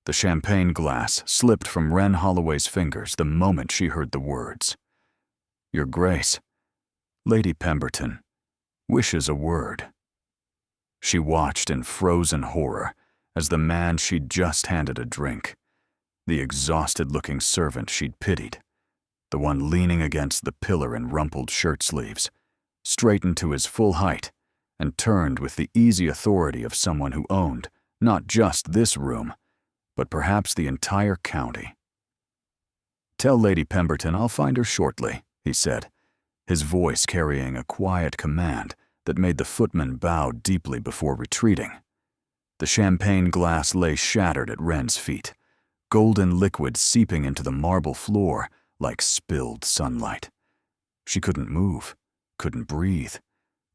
The champagne glass slipped from Wren Holloway's fingers the moment she heard the words. "Your Grace, Lady Pemberton wishes a word." She watched in frozen horror as the man she'd just handed a drink, the exhausted-looking servant she'd pitied, the one leaning against the pillar in rumpled shirt sleeves, straightened to his full height and turned with the easy authority of someone who owned not just this room, but perhaps the entire county. "Tell Lady Pemberton I'll find her shortly," he said, his voice carrying a quiet command that made the footman bow deeply before retreating. The champagne glass lay shattered at Wren's feet, golden liquid seeping into the marble floor like spilled sunlight. She couldn't move, couldn't breathe,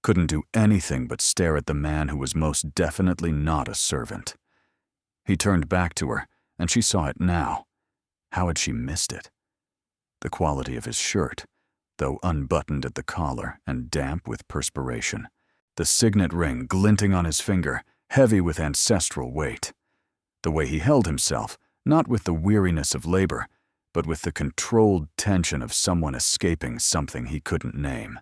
couldn't do anything but stare at the man who was most definitely not a servant. He turned back to her, and she saw it now. How had she missed it? The quality of his shirt, though unbuttoned at the collar and damp with perspiration. The signet ring glinting on his finger, heavy with ancestral weight. The way he held himself, not with the weariness of labor, but with the controlled tension of someone escaping something he couldn't name.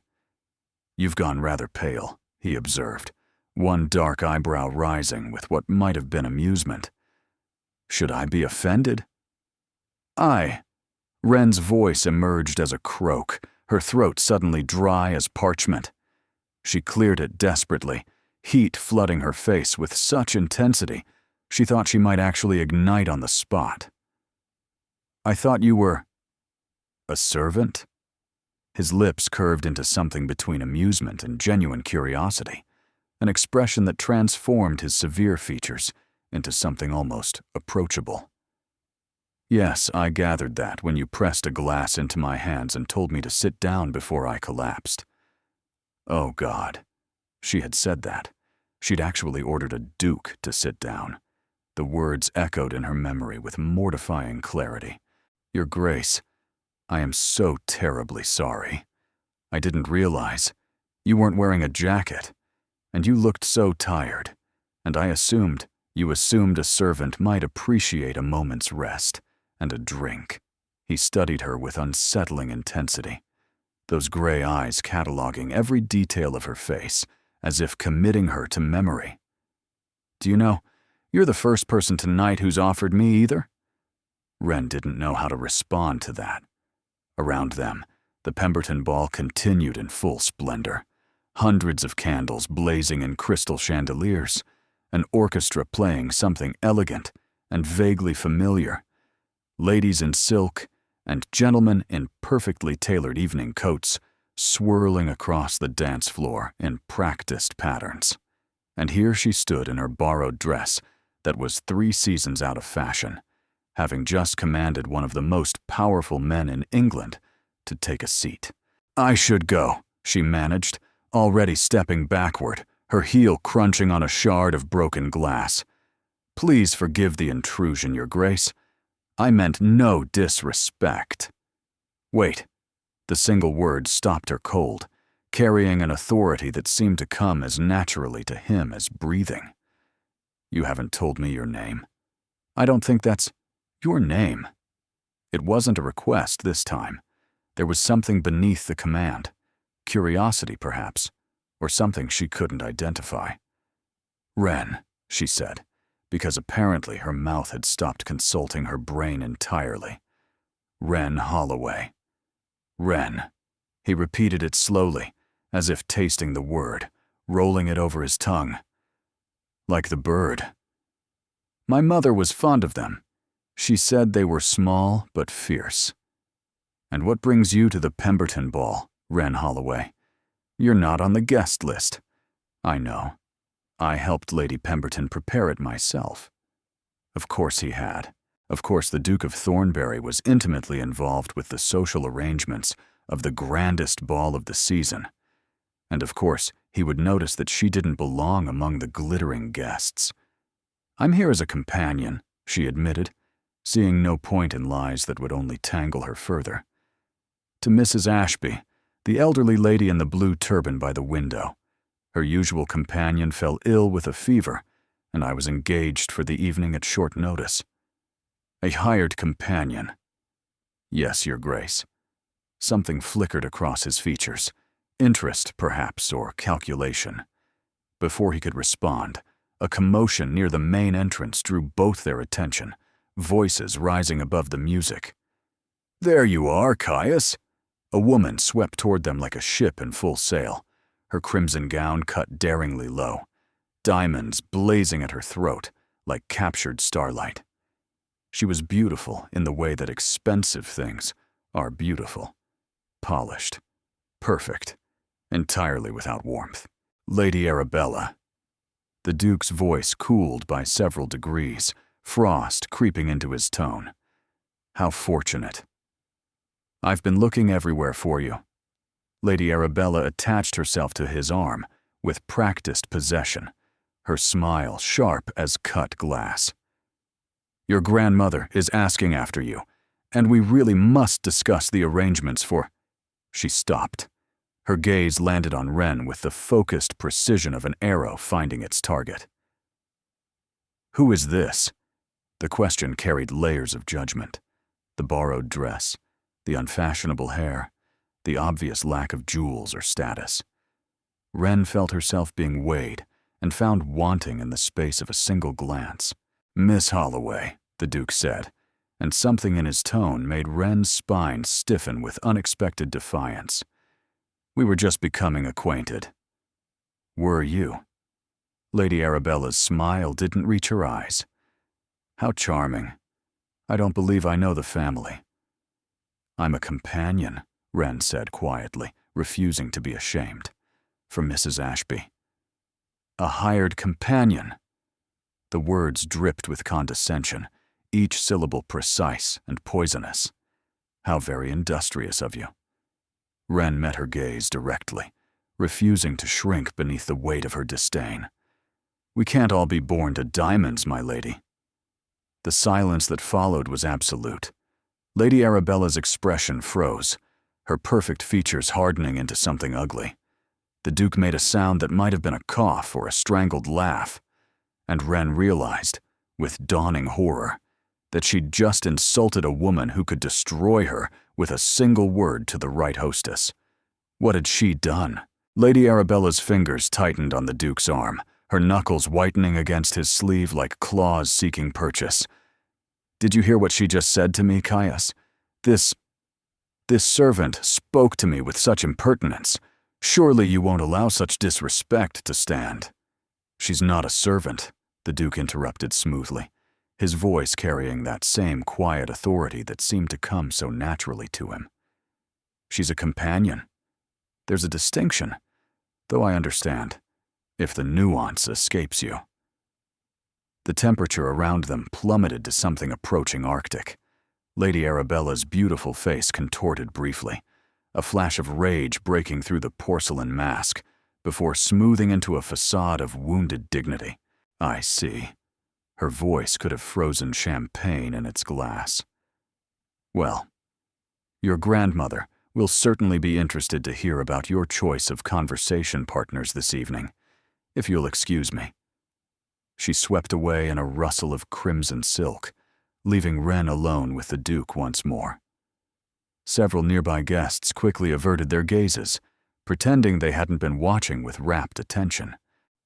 "You've gone rather pale," he observed, one dark eyebrow rising with what might have been amusement. "Should I be offended?" "I." Wren's voice emerged as a croak, her throat suddenly dry as parchment. She cleared it desperately, heat flooding her face with such intensity she thought she might actually ignite on the spot. "I thought you were a servant?" His lips curved into something between amusement and genuine curiosity, an expression that transformed his severe features into something almost approachable. "Yes, I gathered that when you pressed a glass into my hands and told me to sit down before I collapsed." Oh, God. She had said that. She'd actually ordered a duke to sit down. The words echoed in her memory with mortifying clarity. "Your Grace, I am so terribly sorry. I didn't realize. You weren't wearing a jacket, and you looked so tired, and I assumed you assumed a servant might appreciate a moment's rest and a drink." He studied her with unsettling intensity, those gray eyes cataloging every detail of her face, as if committing her to memory. "Do you know, you're the first person tonight who's offered me either?" Wren didn't know how to respond to that. Around them, the Pemberton ball continued in full splendor. Hundreds of candles blazing in crystal chandeliers, an orchestra playing something elegant and vaguely familiar, ladies in silk and gentlemen in perfectly tailored evening coats swirling across the dance floor in practiced patterns. And here she stood in her borrowed dress that was 3 seasons out of fashion, having just commanded one of the most powerful men in England to take a seat. "I should go," she managed, already stepping backward, her heel crunching on a shard of broken glass. "Please forgive the intrusion, Your Grace. I meant no disrespect." Wait. The single word stopped her cold, carrying an authority that seemed to come as naturally to him as breathing. "You haven't told me your name." "I don't think that's your name." It wasn't a request this time. There was something beneath the command. Curiosity, perhaps, or something she couldn't identify. "Wren," she said, because apparently her mouth had stopped consulting her brain entirely. "Wren Holloway. Wren." He repeated it slowly, as if tasting the word, rolling it over his tongue. "Like the bird. My mother was fond of them. She said they were small but fierce." "And what brings you to the Pemberton ball, Wren Holloway? You're not on the guest list." "I know. I helped Lady Pemberton prepare it myself." Of course he had. Of course the Duke of Thornbury was intimately involved with the social arrangements of the grandest ball of the season. And of course he would notice that she didn't belong among the glittering guests. "I'm here as a companion," she admitted, seeing no point in lies that would only tangle her further. "To Mrs. Ashby, the elderly lady in the blue turban by the window. Her usual companion fell ill with a fever, and I was engaged for the evening at short notice." A hired companion. Yes, Your Grace. Something flickered across his features. Interest, perhaps, or calculation. Before he could respond, a commotion near the main entrance drew both their attention, voices rising above the music. "There you are, Caius!" A woman swept toward them like a ship in full sail, her crimson gown cut daringly low, diamonds blazing at her throat like captured starlight. She was beautiful in the way that expensive things are beautiful. Polished. Perfect. Entirely without warmth. Lady Arabella. The Duke's voice cooled by several degrees, frost creeping into his tone. How fortunate. I've been looking everywhere for you. Lady Arabella attached herself to his arm with practiced possession, her smile sharp as cut glass. Your grandmother is asking after you, and we really must discuss the arrangements for... She stopped. Her gaze landed on Wren with the focused precision of an arrow finding its target. Who is this? The question carried layers of judgment. The borrowed dress, the unfashionable hair, the obvious lack of jewels or status. Wren felt herself being weighed and found wanting in the space of a single glance. "Miss Holloway," the Duke said, and something in his tone made Wren's spine stiffen with unexpected defiance. "We were just becoming acquainted." "Were you?" Lady Arabella's smile didn't reach her eyes. "How charming. I don't believe I know the family." "I'm a companion," Wren said quietly, refusing to be ashamed. "For Mrs. Ashby." "A hired companion." The words dripped with condescension, each syllable precise and poisonous. "How very industrious of you." Wren met her gaze directly, refusing to shrink beneath the weight of her disdain. "We can't all be born to diamonds, my lady." The silence that followed was absolute. Lady Arabella's expression froze, her perfect features hardening into something ugly. The Duke made a sound that might have been a cough or a strangled laugh, and Wren realized, with dawning horror, that she'd just insulted a woman who could destroy her with a single word to the right hostess. What had she done? Lady Arabella's fingers tightened on the Duke's arm, her knuckles whitening against his sleeve like claws seeking purchase. "Did you hear what she just said to me, Caius? This servant spoke to me with such impertinence. Surely you won't allow such disrespect to stand." "She's not a servant," the Duke interrupted smoothly, his voice carrying that same quiet authority that seemed to come so naturally to him. "She's a companion. There's a distinction, though I understand, if the nuance escapes you." The temperature around them plummeted to something approaching Arctic. Lady Arabella's beautiful face contorted briefly, a flash of rage breaking through the porcelain mask, before smoothing into a facade of wounded dignity. "I see." Her voice could have frozen champagne in its glass. "Well, your grandmother will certainly be interested to hear about your choice of conversation partners this evening, if you'll excuse me." She swept away in a rustle of crimson silk, leaving Wren alone with the Duke once more. Several nearby guests quickly averted their gazes, pretending they hadn't been watching with rapt attention.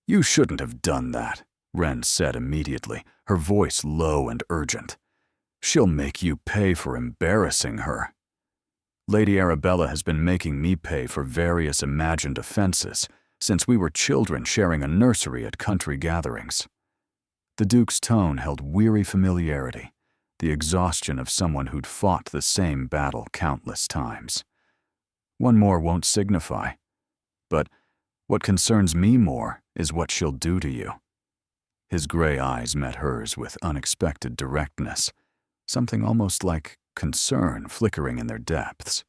"You shouldn't have done that," Wren said immediately, her voice low and urgent. "She'll make you pay for embarrassing her." "Lady Arabella has been making me pay for various imagined offenses since we were children sharing a nursery at country gatherings." The Duke's tone held weary familiarity, the exhaustion of someone who'd fought the same battle countless times. "One more won't signify. But what concerns me more is what she'll do to you." His gray eyes met hers with unexpected directness, something almost like concern flickering in their depths.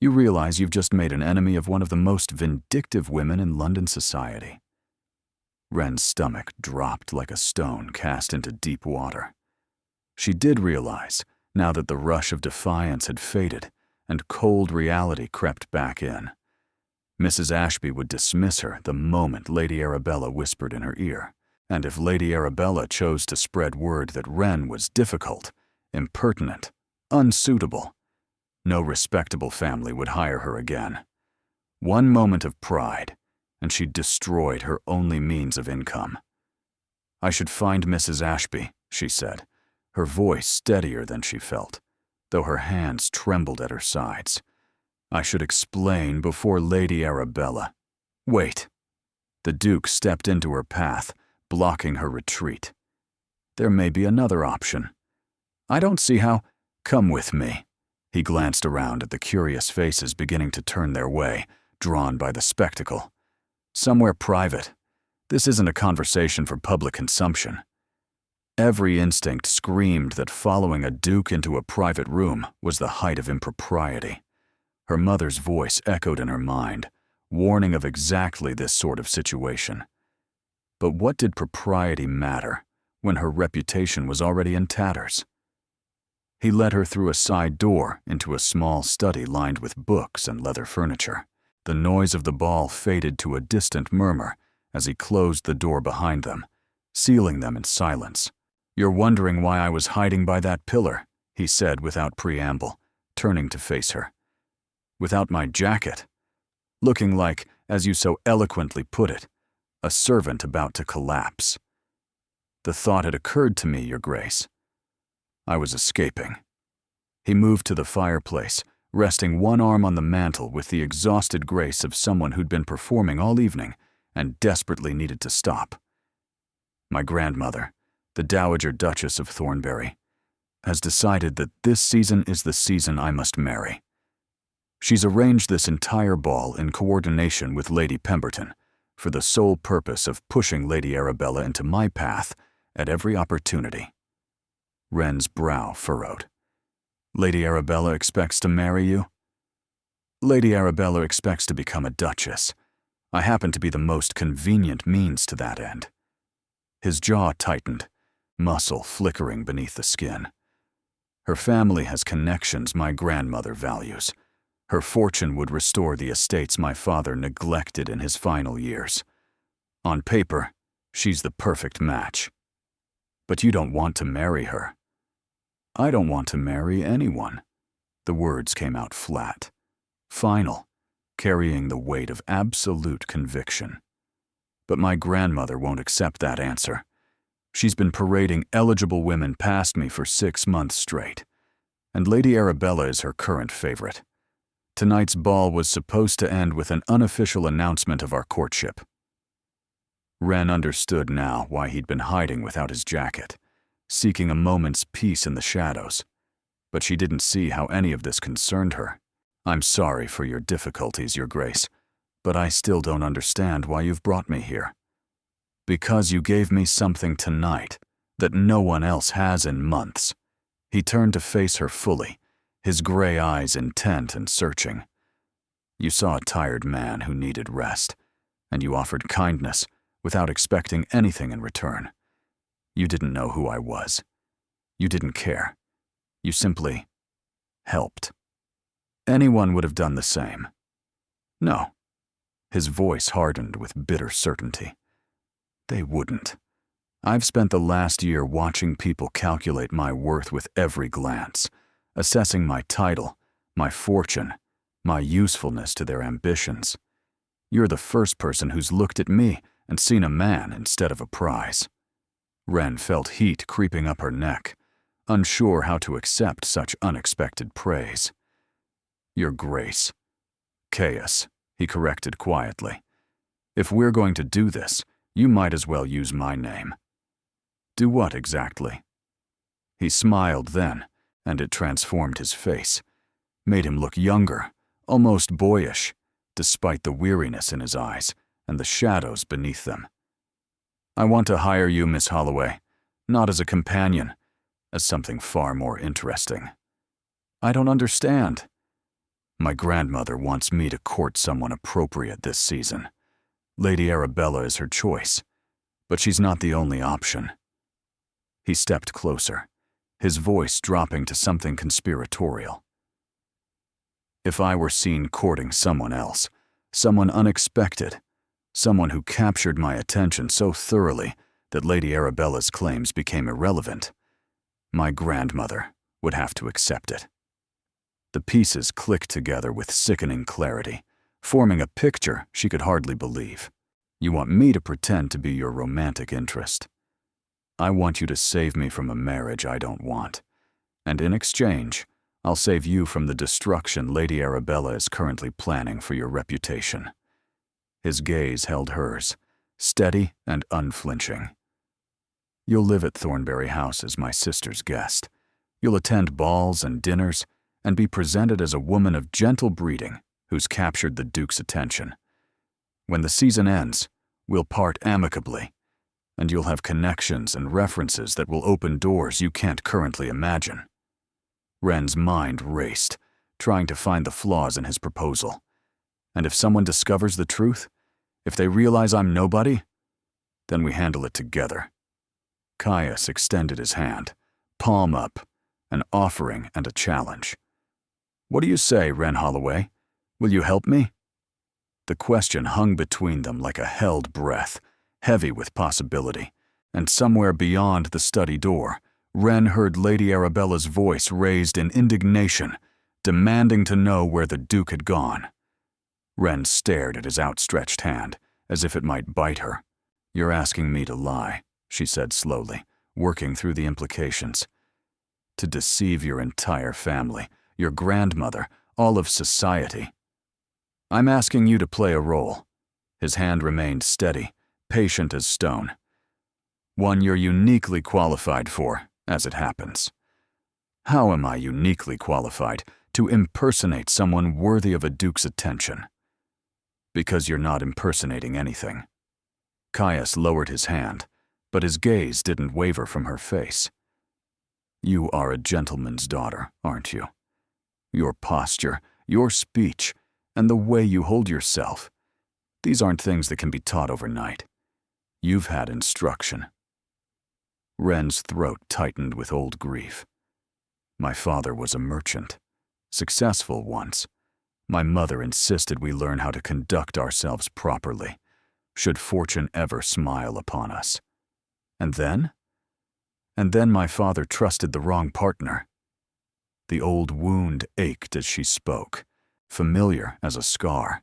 "You realize you've just made an enemy of one of the most vindictive women in London society." Wren's stomach dropped like a stone cast into deep water. She did realize, now that the rush of defiance had faded and cold reality crept back in. Mrs. Ashby would dismiss her the moment Lady Arabella whispered in her ear. And if Lady Arabella chose to spread word that Wren was difficult, impertinent, unsuitable, no respectable family would hire her again. One moment of pride, and she'd destroyed her only means of income. "I should find Mrs. Ashby," she said, her voice steadier than she felt, though her hands trembled at her sides. "I should explain before Lady Arabella." "Wait." The Duke stepped into her path, blocking her retreat. "There may be another option." "I don't see how—" "Come with me." He glanced around at the curious faces beginning to turn their way, drawn by the spectacle. "Somewhere private. This isn't a conversation for public consumption." Every instinct screamed that following a duke into a private room was the height of impropriety. Her mother's voice echoed in her mind, warning of exactly this sort of situation. But what did propriety matter when her reputation was already in tatters? He led her through a side door into a small study lined with books and leather furniture. The noise of the ball faded to a distant murmur as he closed the door behind them, sealing them in silence. "You're wondering why I was hiding by that pillar," he said without preamble, turning to face her. "Without my jacket. Looking like, as you so eloquently put it, a servant about to collapse. The thought had occurred to me, Your Grace. I was escaping." He moved to the fireplace, resting one arm on the mantel with the exhausted grace of someone who'd been performing all evening and desperately needed to stop. "My grandmother, the Dowager Duchess of Thornbury, has decided that this season is the season I must marry. She's arranged this entire ball in coordination with Lady Pemberton for the sole purpose of pushing Lady Arabella into my path at every opportunity." Wren's brow furrowed. "Lady Arabella expects to marry you?" "Lady Arabella expects to become a duchess. I happen to be the most convenient means to that end." His jaw tightened, muscle flickering beneath the skin. "Her family has connections my grandmother values. Her fortune would restore the estates my father neglected in his final years. On paper, she's the perfect match. But you don't want to marry her." "I don't want to marry anyone." The words came out flat, final, carrying the weight of absolute conviction. "But my grandmother won't accept that answer. She's been parading eligible women past me for 6 months straight, and Lady Arabella is her current favorite. Tonight's ball was supposed to end with an unofficial announcement of our courtship." Wren understood now why he'd been hiding without his jacket, seeking a moment's peace in the shadows. But she didn't see how any of this concerned her. "I'm sorry for your difficulties, Your Grace, but I still don't understand why you've brought me here." "Because you gave me something tonight that no one else has in months." He turned to face her fully, his gray eyes intent and searching. "You saw a tired man who needed rest, and you offered kindness without expecting anything in return. You didn't know who I was. You didn't care. You simply helped. Anyone would have done the same." "No." His voice hardened with bitter certainty. "They wouldn't. I've spent the last year watching people calculate my worth with every glance, assessing my title, my fortune, my usefulness to their ambitions. You're the first person who's looked at me and seen a man instead of a prize." Wren felt heat creeping up her neck, unsure how to accept such unexpected praise. "Your Grace." "Caius," he corrected quietly. "If we're going to do this, you might as well use my name." "Do what exactly?" He smiled then, and it transformed his face, made him look younger, almost boyish, despite the weariness in his eyes and the shadows beneath them. "I want to hire you, Miss Holloway, not as a companion, as something far more interesting." "I don't understand." "My grandmother wants me to court someone appropriate this season. Lady Arabella is her choice, but she's not the only option." He stepped closer, his voice dropping to something conspiratorial. "If I were seen courting someone else, someone unexpected, someone who captured my attention so thoroughly that Lady Arabella's claims became irrelevant. My grandmother would have to accept it. The pieces clicked together with sickening clarity, forming a picture she could hardly believe. You want me to pretend to be your romantic interest. I want you to save me from a marriage I don't want. And in exchange, I'll save you from the destruction Lady Arabella is currently planning for your reputation. His gaze held hers, steady and unflinching. You'll live at Thornbury House as my sister's guest. You'll attend balls and dinners and be presented as a woman of gentle breeding who's captured the Duke's attention. When the season ends, we'll part amicably, and you'll have connections and references that will open doors you can't currently imagine. Wren's mind raced, trying to find the flaws in his proposal. And if someone discovers the truth, if they realize I'm nobody, then we handle it together. Caius extended his hand, palm up, an offering and a challenge. What do you say, Wren Holloway? Will you help me? The question hung between them like a held breath, heavy with possibility, and somewhere beyond the study door, Wren heard Lady Arabella's voice raised in indignation, demanding to know where the Duke had gone. Wren stared at his outstretched hand, as if it might bite her. You're asking me to lie, she said slowly, working through the implications. To deceive your entire family, your grandmother, all of society. I'm asking you to play a role. His hand remained steady, patient as stone. One you're uniquely qualified for, as it happens. How am I uniquely qualified to impersonate someone worthy of a duke's attention? Because you're not impersonating anything. Caius lowered his hand, but his gaze didn't waver from her face. You are a gentleman's daughter, aren't you? Your posture, your speech, and the way you hold yourself. These aren't things that can be taught overnight. You've had instruction. Wren's throat tightened with old grief. My father was a merchant, successful once. My mother insisted we learn how to conduct ourselves properly, should fortune ever smile upon us. And then? And then my father trusted the wrong partner. The old wound ached as she spoke, familiar as a scar.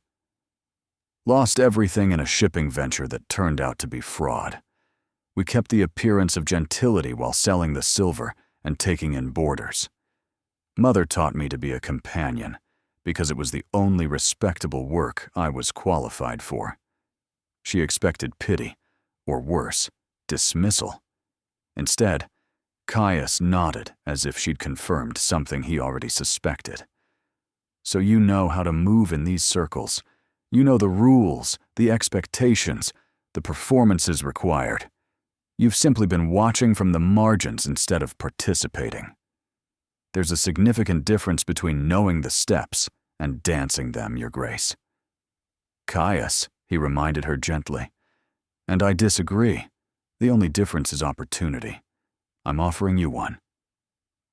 Lost everything in a shipping venture that turned out to be fraud. We kept the appearance of gentility while selling the silver and taking in boarders. Mother taught me to be a companion, because it was the only respectable work I was qualified for. She expected pity, or worse, dismissal. Instead, Caius nodded as if she'd confirmed something he already suspected. So you know how to move in these circles. You know the rules, the expectations, the performances required. You've simply been watching from the margins instead of participating. There's a significant difference between knowing the steps and dancing them, Your Grace. Caius, he reminded her gently. And I disagree. The only difference is opportunity. I'm offering you one.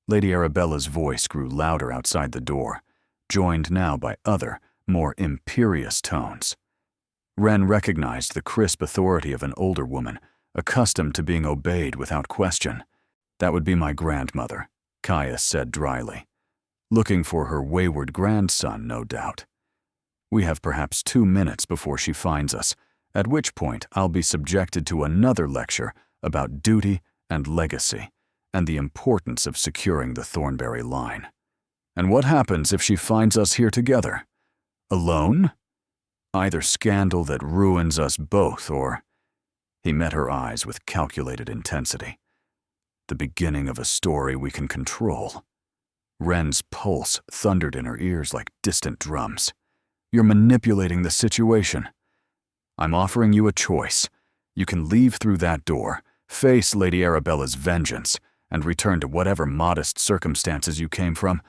Lady Arabella's voice grew louder outside the door, joined now by other, more imperious tones. Wren recognized the crisp authority of an older woman, accustomed to being obeyed without question. That would be my grandmother, Caius said dryly. Looking for her wayward grandson, no doubt. We have perhaps 2 minutes before she finds us, at which point I'll be subjected to another lecture about duty and legacy, and the importance of securing the Thornbury line. And what happens if she finds us here together? Alone? Either scandal that ruins us both, or... He met her eyes with calculated intensity. The beginning of a story we can control. Wren's pulse thundered in her ears like distant drums. You're manipulating the situation. I'm offering you a choice. You can leave through that door, face Lady Arabella's vengeance, and return to whatever modest circumstances you came from.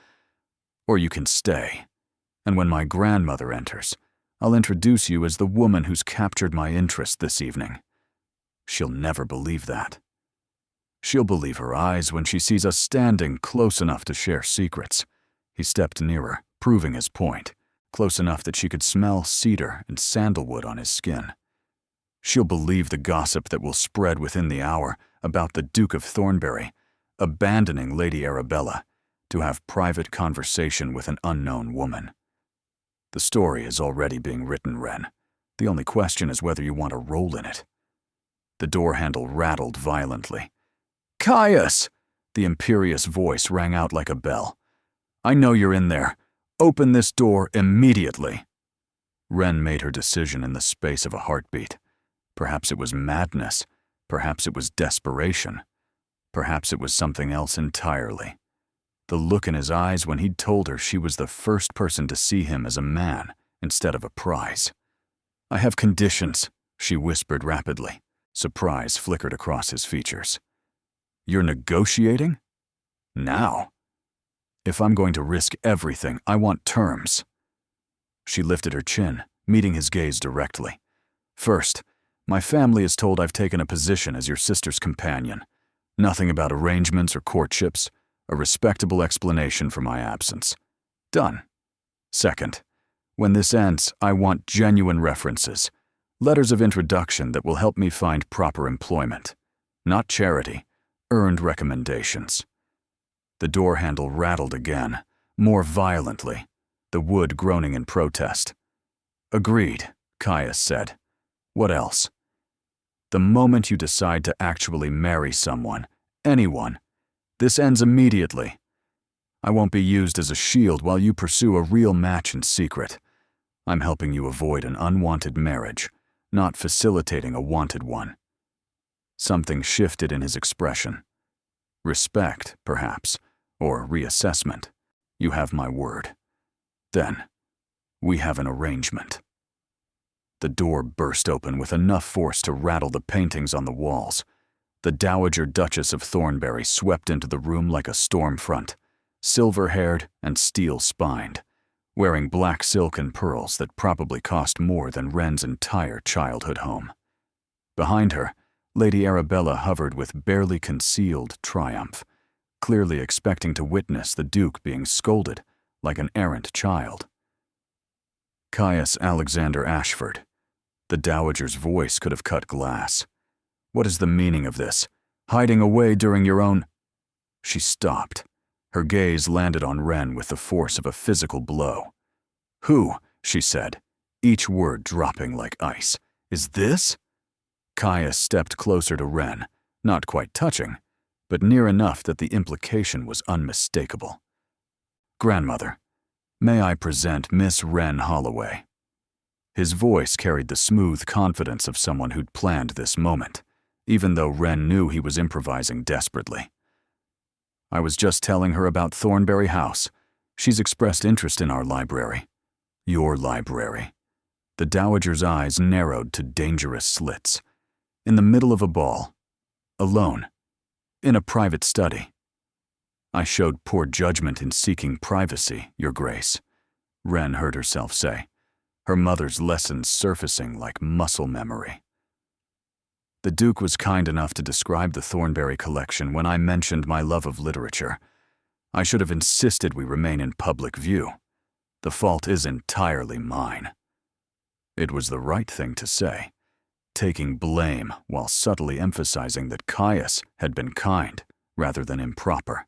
Or you can stay. And when my grandmother enters, I'll introduce you as the woman who's captured my interest this evening. She'll never believe that. She'll believe her eyes when she sees us standing close enough to share secrets. He stepped nearer, proving his point, close enough that she could smell cedar and sandalwood on his skin. She'll believe the gossip that will spread within the hour about the Duke of Thornbury abandoning Lady Arabella to have private conversation with an unknown woman. The story is already being written, Wren. The only question is whether you want a role in it. The door handle rattled violently. "Caius!" The imperious voice rang out like a bell. "I know you're in there. Open this door immediately." Wren made her decision in the space of a heartbeat. Perhaps it was madness. Perhaps it was desperation. Perhaps it was something else entirely. The look in his eyes when he'd told her she was the first person to see him as a man instead of a prize. "I have conditions," she whispered rapidly. Surprise flickered across his features. "You're negotiating? Now? If I'm going to risk everything, I want terms." She lifted her chin, meeting his gaze directly. "First, my family is told I've taken a position as your sister's companion. Nothing about arrangements or courtships. A respectable explanation for my absence. Done. Second, when this ends, I want genuine references. Letters of introduction that will help me find proper employment. Not charity. Earned recommendations." The door handle rattled again, more violently, the wood groaning in protest. "Agreed," Caius said. "What else?" "The moment you decide to actually marry someone, anyone, this ends immediately. I won't be used as a shield while you pursue a real match in secret. I'm helping you avoid an unwanted marriage, not facilitating a wanted one." Something shifted in his expression. Respect, perhaps, or reassessment. "You have my word. Then, we have an arrangement." The door burst open with enough force to rattle the paintings on the walls. The Dowager Duchess of Thornbury swept into the room like a storm front, silver-haired and steel-spined, wearing black silk and pearls that probably cost more than Wren's entire childhood home. Behind her, Lady Arabella hovered with barely concealed triumph, clearly expecting to witness the Duke being scolded like an errant child. "Caius Alexander Ashford." The Dowager's voice could have cut glass. "What is the meaning of this? Hiding away during your own—" She stopped. Her gaze landed on Wren with the force of a physical blow. "Who?" she said, each word dropping like ice. "Is this?" Caius stepped closer to Wren, not quite touching, but near enough that the implication was unmistakable. "Grandmother, may I present Miss Wren Holloway?" His voice carried the smooth confidence of someone who'd planned this moment, even though Wren knew he was improvising desperately. "I was just telling her about Thornbury House. She's expressed interest in our library." "Your library." The Dowager's eyes narrowed to dangerous slits. "In the middle of a ball. Alone. In a private study." "I showed poor judgment in seeking privacy, Your Grace," Wren heard herself say, her mother's lessons surfacing like muscle memory. "The Duke was kind enough to describe the Thornbury collection when I mentioned my love of literature. I should have insisted we remain in public view. The fault is entirely mine." It was the right thing to say, taking blame while subtly emphasizing that Caius had been kind rather than improper.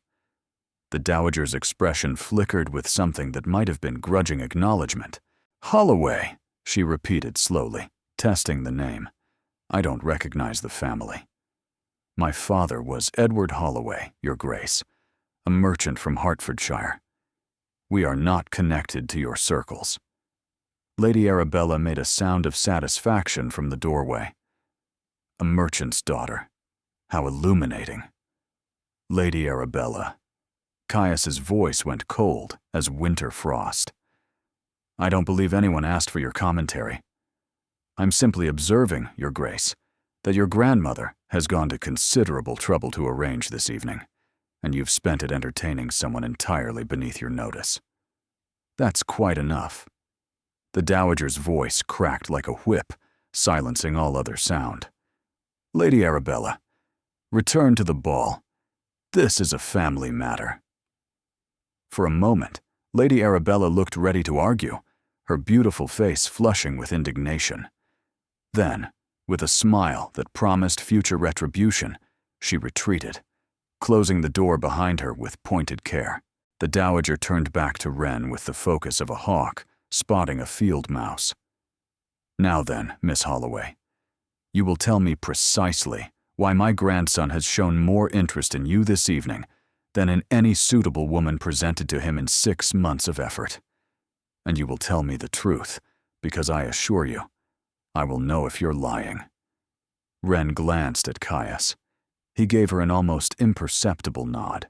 The Dowager's expression flickered with something that might have been grudging acknowledgement. "Holloway," she repeated slowly, testing the name. "I don't recognize the family." "My father was Edward Holloway, Your Grace, a merchant from Hertfordshire. We are not connected to your circles." Lady Arabella made a sound of satisfaction from the doorway. "A merchant's daughter. How illuminating." "Lady Arabella." Caius's voice went cold as winter frost. "I don't believe anyone asked for your commentary. I'm simply observing, Your Grace, that your grandmother has gone to considerable trouble to arrange this evening, and you've spent it entertaining someone entirely beneath your notice. That's quite enough." The Dowager's voice cracked like a whip, silencing all other sound. "Lady Arabella, return to the ball. This is a family matter." For a moment, Lady Arabella looked ready to argue, her beautiful face flushing with indignation. Then, With a smile that promised future retribution, she retreated, closing the door behind her with pointed care. The dowager turned back to Wren with the focus of a hawk spotting a field mouse. "Now then, Miss Holloway, you will tell me precisely why my grandson has shown more interest in you this evening than in any suitable woman presented to him in 6 months of effort. And you will tell me the truth, because I assure you, I will know if you're lying." Wren glanced at Caius. He gave her an almost imperceptible nod.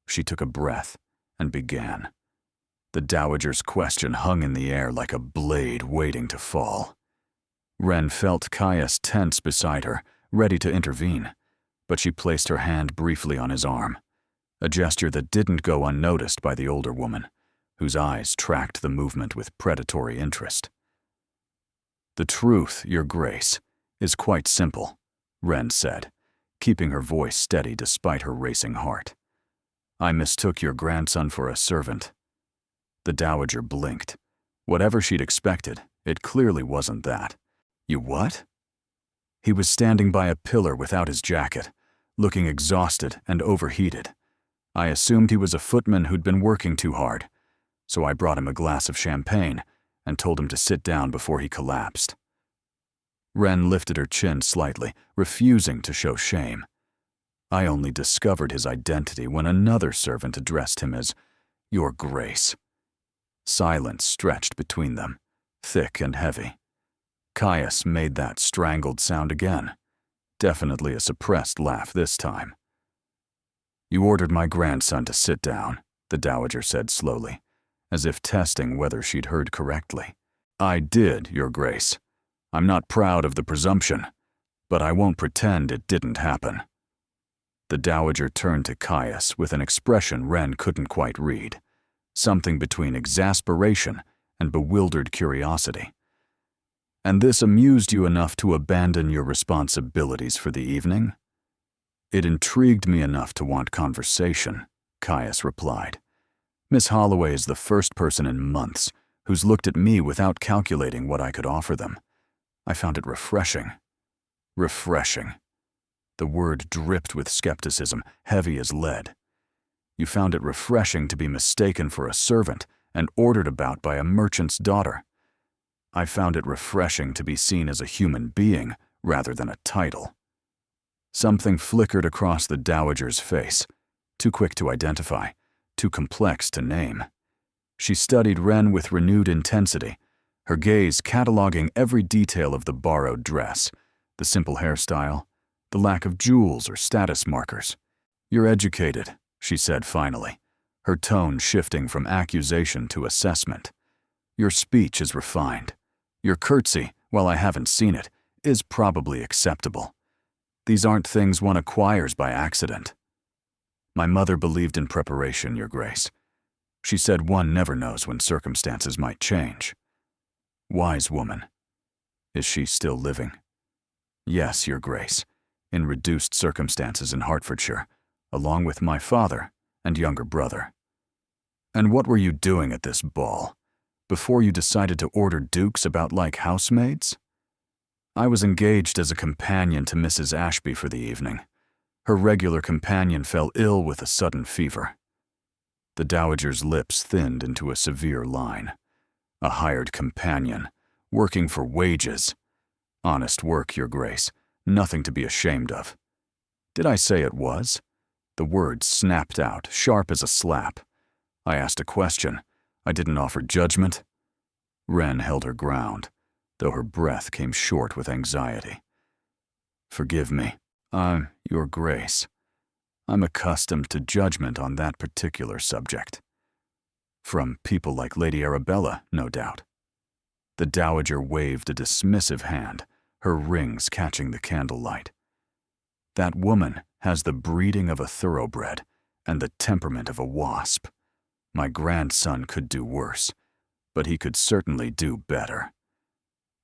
She took a breath and began. The dowager's question hung in the air like a blade waiting to fall. Wren felt Caius tense beside her, ready to intervene, but she placed her hand briefly on his arm, a gesture that didn't go unnoticed by the older woman, whose eyes tracked the movement with predatory interest. "The truth, Your Grace, is quite simple," Wren said, keeping her voice steady despite her racing heart. "I mistook your grandson for a servant." The dowager blinked. Whatever she'd expected, it clearly wasn't that. "You what?" He was standing by a pillar without his jacket, looking exhausted and overheated. I assumed he was a footman who'd been working too hard, so I brought him a glass of champagne and told him to sit down before he collapsed. Wren lifted her chin slightly, refusing to show shame. I only discovered his identity when another servant addressed him as Your Grace. Silence stretched between them, thick and heavy. Caius made that strangled sound again, definitely a suppressed laugh this time. "You ordered my grandson to sit down," the dowager said slowly, as if testing whether she'd heard correctly. "I did, Your Grace. I'm not proud of the presumption, but I won't pretend it didn't happen." The dowager turned to Caius with an expression Wren couldn't quite read, something between exasperation and bewildered curiosity. "And this amused you enough to abandon your responsibilities for the evening?" "It intrigued me enough to want conversation," Caius replied. "Miss Holloway is the first person in months who's looked at me without calculating what I could offer them. I found it refreshing." Refreshing. The word dripped with skepticism, heavy as lead. "You found it refreshing to be mistaken for a servant and ordered about by a merchant's daughter. I found it refreshing to be seen as a human being rather than a title." Something flickered across the dowager's face, too quick to identify, too complex to name. She studied Wren with renewed intensity, her gaze cataloging every detail of the borrowed dress, the simple hairstyle, the lack of jewels or status markers. "You're educated," she said finally, her tone shifting from accusation to assessment. "Your speech is refined. Your curtsy, while I haven't seen it, is probably acceptable. These aren't things one acquires by accident." "My mother believed in preparation, Your Grace. She said one never knows when circumstances might change." "Wise woman. Is she still living?" "Yes, Your Grace, in reduced circumstances in Hertfordshire, along with my father and younger brother." "And what were you doing at this ball? Before you decided to order dukes about like housemaids?" "I was engaged as a companion to Mrs. Ashby for the evening. Her regular companion fell ill with a sudden fever." The dowager's lips thinned into a severe line. "A hired companion, working for wages. Honest work, Your Grace, nothing to be ashamed of." "Did I say it was?" The words snapped out, sharp as a slap. "I asked a question. I didn't offer judgment." Wren held her ground, though her breath came short with anxiety. "Forgive me. Your Grace. I'm accustomed to judgment on that particular subject. From people like Lady Arabella, no doubt." The dowager waved a dismissive hand, her rings catching the candlelight. "That woman has the breeding of a thoroughbred and the temperament of a wasp. My grandson could do worse, but he could certainly do better."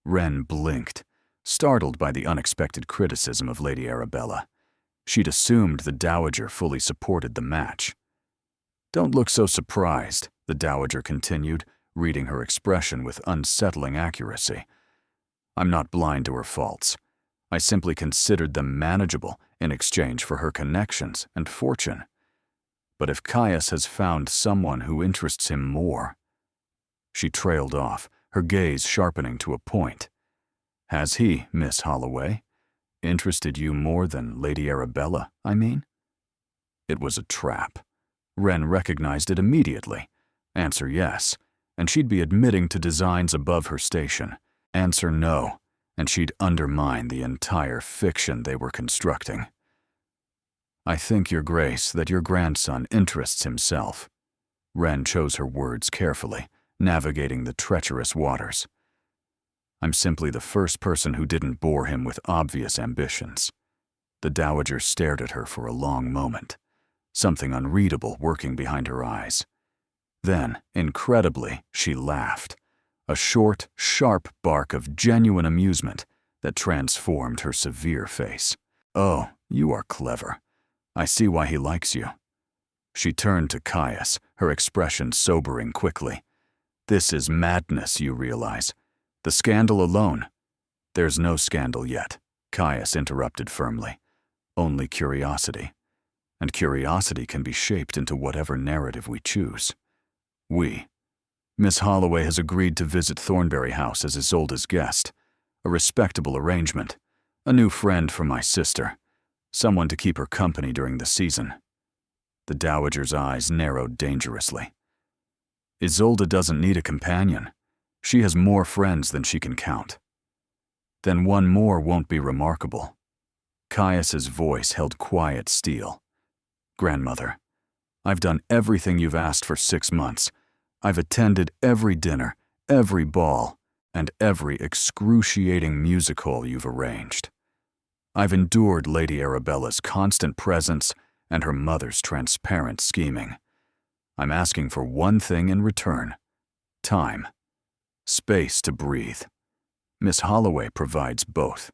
Wren blinked, startled by the unexpected criticism of Lady Arabella. She'd assumed the dowager fully supported the match. "Don't look so surprised," the dowager continued, reading her expression with unsettling accuracy. "I'm not blind to her faults. I simply considered them manageable in exchange for her connections and fortune. But if Caius has found someone who interests him more—" She trailed off, her gaze sharpening to a point. "Has he, Miss Holloway, interested you more than Lady Arabella, I mean?" It was a trap. Wren recognized it immediately. Answer yes, and she'd be admitting to designs above her station. Answer no, and she'd undermine the entire fiction they were constructing. "I think, Your Grace, that your grandson interests himself." Wren chose her words carefully, navigating the treacherous waters. "I'm simply the first person who didn't bore him with obvious ambitions." The dowager stared at her for a long moment, something unreadable working behind her eyes. Then, incredibly, she laughed, a short, sharp bark of genuine amusement that transformed her severe face. "Oh, you are clever. I see why he likes you." She turned to Caius, her expression sobering quickly. "This is madness, you realize. The scandal alone—" "There's no scandal yet," Caius interrupted firmly. "Only curiosity. And curiosity can be shaped into whatever narrative we choose. Miss Holloway has agreed to visit Thornbury House as Isolde's guest. A respectable arrangement. A new friend for my sister. Someone to keep her company during the season." The dowager's eyes narrowed dangerously. "Isolde doesn't need a companion. She has more friends than she can count." "Then one more won't be remarkable." Caius's voice held quiet steel. "Grandmother, I've done everything you've asked for 6 months. I've attended every dinner, every ball, and every excruciating music hall you've arranged. I've endured Lady Arabella's constant presence and her mother's transparent scheming. I'm asking for one thing in return: time. Space to breathe. Miss Holloway provides both.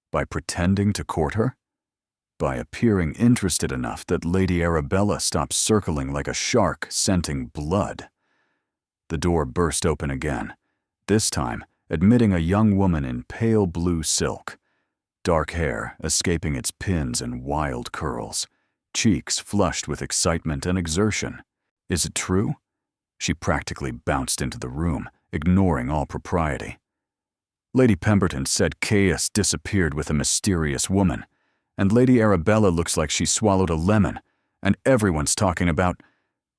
By pretending to court her? By appearing interested enough that Lady Arabella stops circling like a shark scenting blood." The door burst open again, this time admitting a young woman in pale blue silk, dark hair escaping its pins and wild curls, cheeks flushed with excitement and exertion. "Is it true?" She practically bounced into the room, ignoring all propriety. "Lady Pemberton said Caius disappeared with a mysterious woman, and Lady Arabella looks like she swallowed a lemon, and everyone's talking about—"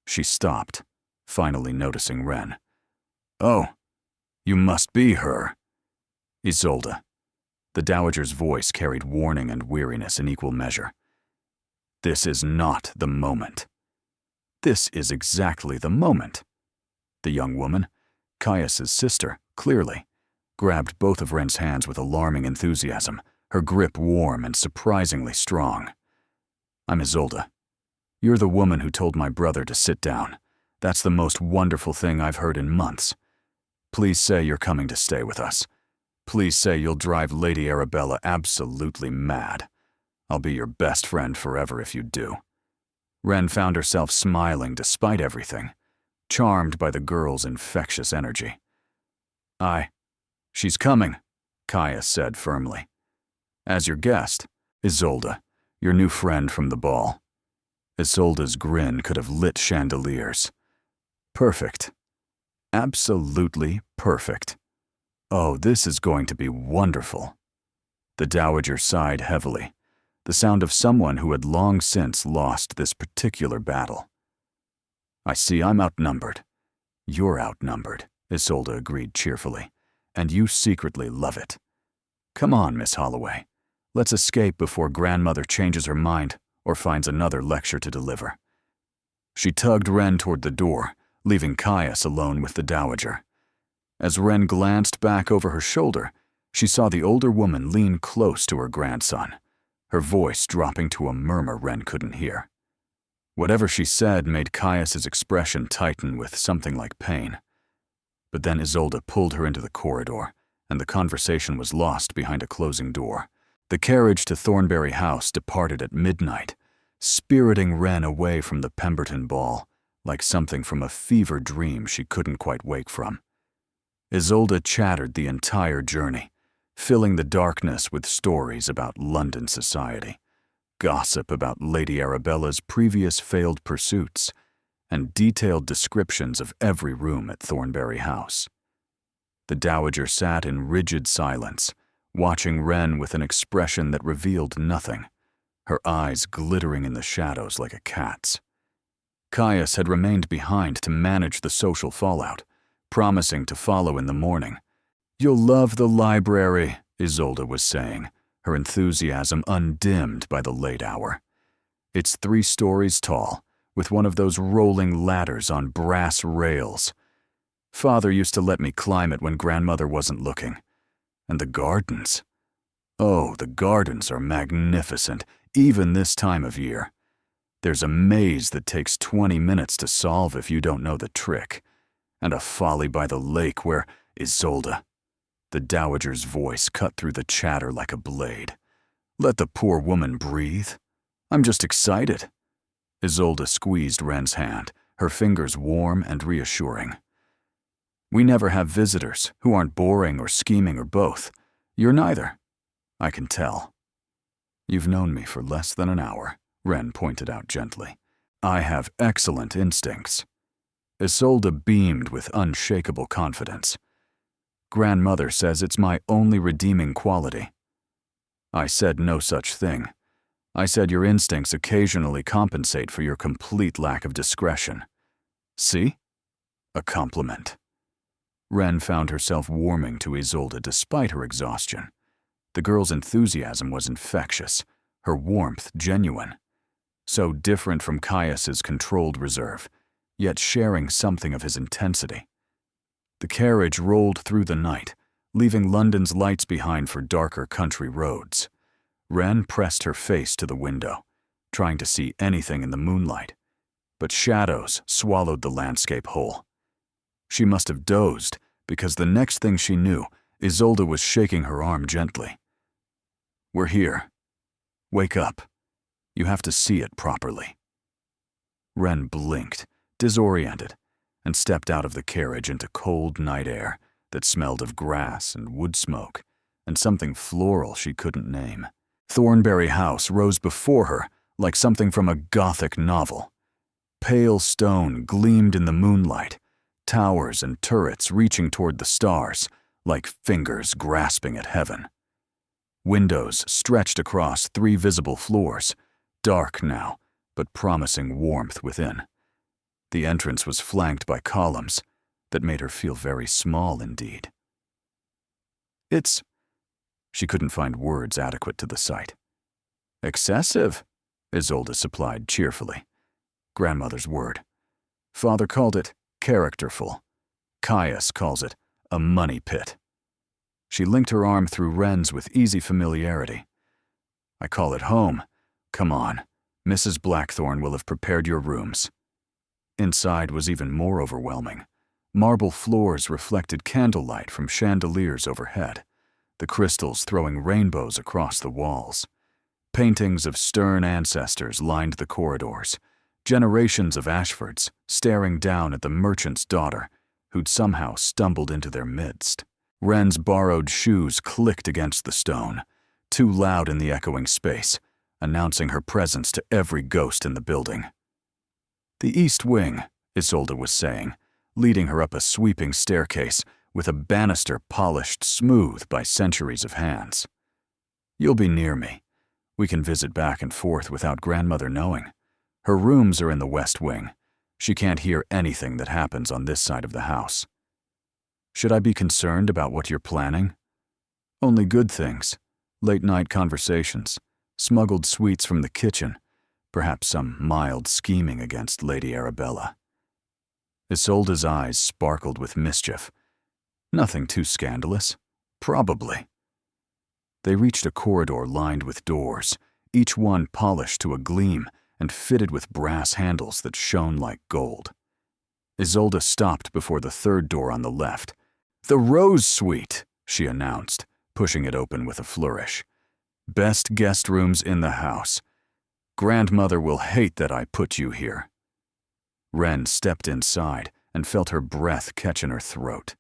She stopped, finally noticing Wren. "Oh, you must be her." "Isolde." The dowager's voice carried warning and weariness in equal measure. "This is not the moment." "This is exactly the moment." The young woman, Caius's sister, clearly, grabbed both of Wren's hands with alarming enthusiasm, her grip warm and surprisingly strong. "I'm Isolde. You're the woman who told my brother to sit down. That's the most wonderful thing I've heard in months. Please say you're coming to stay with us. Please say you'll drive Lady Arabella absolutely mad. I'll be your best friend forever if you do." Wren found herself smiling despite everything, charmed by the girl's infectious energy. "She's coming," Caius said firmly. "As your guest, Isolde, your new friend from the ball." Isolde's grin could have lit chandeliers. "Perfect. Absolutely perfect. Oh, this is going to be wonderful." The dowager sighed heavily, the sound of someone who had long since lost this particular battle. "I see I'm outnumbered." "You're outnumbered," Isolde agreed cheerfully, "and you secretly love it. Come on, Miss Holloway. Let's escape before grandmother changes her mind or finds another lecture to deliver." She tugged Wren toward the door, leaving Caius alone with the dowager. As Wren glanced back over her shoulder, she saw the older woman lean close to her grandson, her voice dropping to a murmur Wren couldn't hear. Whatever she said made Caius's expression tighten with something like pain. But then Isolde pulled her into the corridor, and the conversation was lost behind a closing door. The carriage to Thornbury House departed at midnight, spiriting Wren away from the Pemberton ball, like something from a fever dream she couldn't quite wake from. Isolde chattered the entire journey, filling the darkness with stories about London society, gossip about Lady Arabella's previous failed pursuits, and detailed descriptions of every room at Thornbury House. The dowager sat in rigid silence, watching Wren with an expression that revealed nothing, her eyes glittering in the shadows like a cat's. Caius had remained behind to manage the social fallout, promising to follow in the morning. "You'll love the library," Isolde was saying, her enthusiasm undimmed by the late hour. "It's 3 stories tall, with one of those rolling ladders on brass rails. Father used to let me climb it when grandmother wasn't looking. And the gardens. Oh, the gardens are magnificent, even this time of year. There's a maze that takes 20 minutes to solve if you don't know the trick. And a folly by the lake where Isolde." The dowager's voice cut through the chatter like a blade. "Let the poor woman breathe. I'm just excited." Isolde squeezed Wren's hand, her fingers warm and reassuring. "We never have visitors who aren't boring or scheming or both. You're neither. I can tell." "You've known me for less than an hour," Wren pointed out gently. "I have excellent instincts." Isolde beamed with unshakable confidence. "Grandmother says it's my only redeeming quality." "I said no such thing. I said your instincts occasionally compensate for your complete lack of discretion. See? A compliment." Wren found herself warming to Isolde despite her exhaustion. The girl's enthusiasm was infectious, her warmth genuine. So different from Caius's controlled reserve, yet sharing something of his intensity. The carriage rolled through the night, leaving London's lights behind for darker country roads. Wren pressed her face to the window, trying to see anything in the moonlight, but shadows swallowed the landscape whole. She must have dozed, because the next thing she knew, Isolde was shaking her arm gently. "We're here. Wake up. You have to see it properly." Wren blinked, disoriented, and stepped out of the carriage into cold night air that smelled of grass and wood smoke, and something floral she couldn't name. Thornbury House rose before her like something from a Gothic novel. Pale stone gleamed in the moonlight, towers and turrets reaching toward the stars, like fingers grasping at heaven. Windows stretched across 3 visible floors, dark now, but promising warmth within. The entrance was flanked by columns that made her feel very small indeed. "It's—" She couldn't find words adequate to the sight. "Excessive," Isolde supplied cheerfully. Grandmother's word. Father called it characterful. Caius calls it a money pit. She linked her arm through Wren's with easy familiarity. "I call it home. Come on. Mrs. Blackthorne will have prepared your rooms." Inside was even more overwhelming. Marble floors reflected candlelight from chandeliers overhead, the crystals throwing rainbows across the walls. Paintings of stern ancestors lined the corridors, generations of Ashfords staring down at the merchant's daughter, who'd somehow stumbled into their midst. Wren's borrowed shoes clicked against the stone, too loud in the echoing space, announcing her presence to every ghost in the building. "The East Wing," Isolde was saying, leading her up a sweeping staircase with a banister polished smooth by centuries of hands. "You'll be near me. We can visit back and forth without grandmother knowing. Her rooms are in the West Wing. She can't hear anything that happens on this side of the house." "Should I be concerned about what you're planning?" "Only good things. Late-night conversations, smuggled sweets from the kitchen, perhaps some mild scheming against Lady Arabella." Isolde's eyes sparkled with mischief. "Nothing too scandalous. Probably." They reached a corridor lined with doors, each one polished to a gleam and fitted with brass handles that shone like gold. Isolde stopped before the 3rd door on the left. "The Rose Suite," she announced, pushing it open with a flourish. "Best guest rooms in the house. Grandmother will hate that I put you here." Wren stepped inside and felt her breath catch in her throat.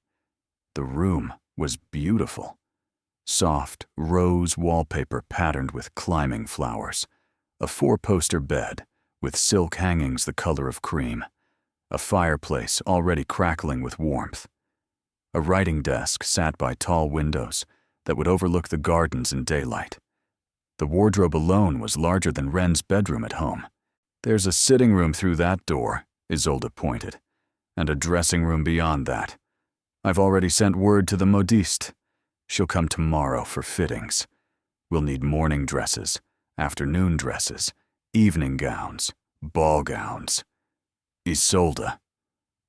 The room was beautiful. Soft, rose wallpaper patterned with climbing flowers. A 4-poster bed, with silk hangings the color of cream. A fireplace already crackling with warmth. A writing desk sat by tall windows that would overlook the gardens in daylight. The wardrobe alone was larger than Wren's bedroom at home. "There's a sitting room through that door," Isolde pointed, "and a dressing room beyond that. I've already sent word to the modiste. She'll come tomorrow for fittings. We'll need morning dresses, afternoon dresses, evening gowns, ball gowns." "Isolde."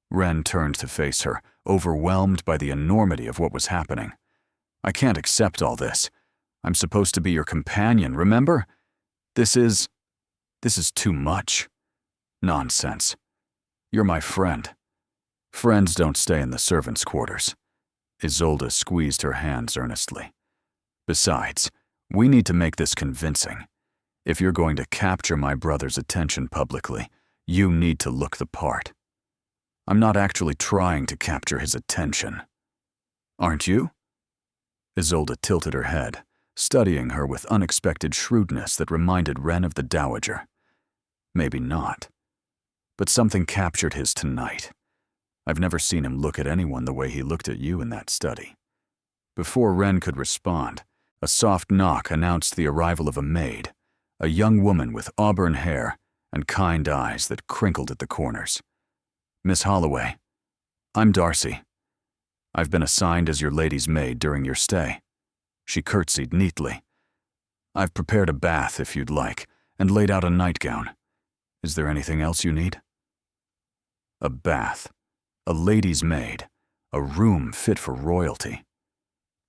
Wren turned to face her, overwhelmed by the enormity of what was happening. "I can't accept all this. I'm supposed to be your companion, remember? This is too much. Nonsense. You're my friend. Friends don't stay in the servants' quarters." Isolde squeezed her hands earnestly. "Besides, we need to make this convincing. If you're going to capture my brother's attention publicly, you need to look the part. I'm not actually trying to capture his attention." "Aren't you?" Isolde tilted her head, studying her with unexpected shrewdness that reminded Wren of the Dowager. "Maybe not. But something captured his tonight. I've never seen him look at anyone the way he looked at you in that study." Before Wren could respond, a soft knock announced the arrival of a maid, a young woman with auburn hair and kind eyes that crinkled at the corners. "Miss Holloway, I'm Darcy. I've been assigned as your lady's maid during your stay." She curtsied neatly. "I've prepared a bath if you'd like, and laid out a nightgown. Is there anything else you need?" A bath, a lady's maid, a room fit for royalty.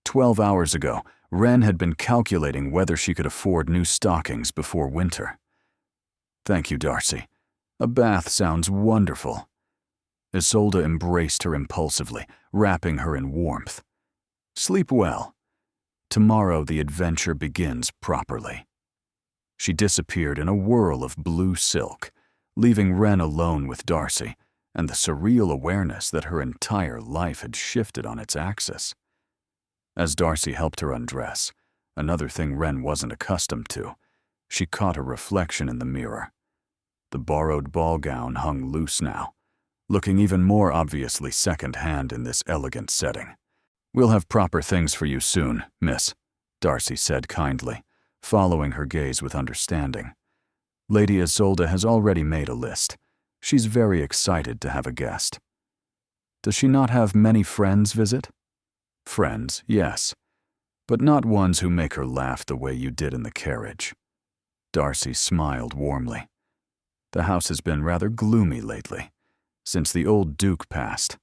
12 hours ago, Wren had been calculating whether she could afford new stockings before winter. "Thank you, Darcy. A bath sounds wonderful." Isolde embraced her impulsively, wrapping her in warmth. "Sleep well. Tomorrow the adventure begins properly." She disappeared in a whirl of blue silk, leaving Wren alone with Darcy and the surreal awareness that her entire life had shifted on its axis. As Darcy helped her undress, another thing Wren wasn't accustomed to, she caught a reflection in the mirror. The borrowed ball gown hung loose now, looking even more obviously second-hand in this elegant setting. "We'll have proper things for you soon, miss," Darcy said kindly, following her gaze with understanding. "Lady Isolde has already made a list. She's very excited to have a guest." "Does she not have many friends visit?" "Friends, yes, but not ones who make her laugh the way you did in the carriage." Darcy smiled warmly. "The house has been rather gloomy lately, since the old Duke passed."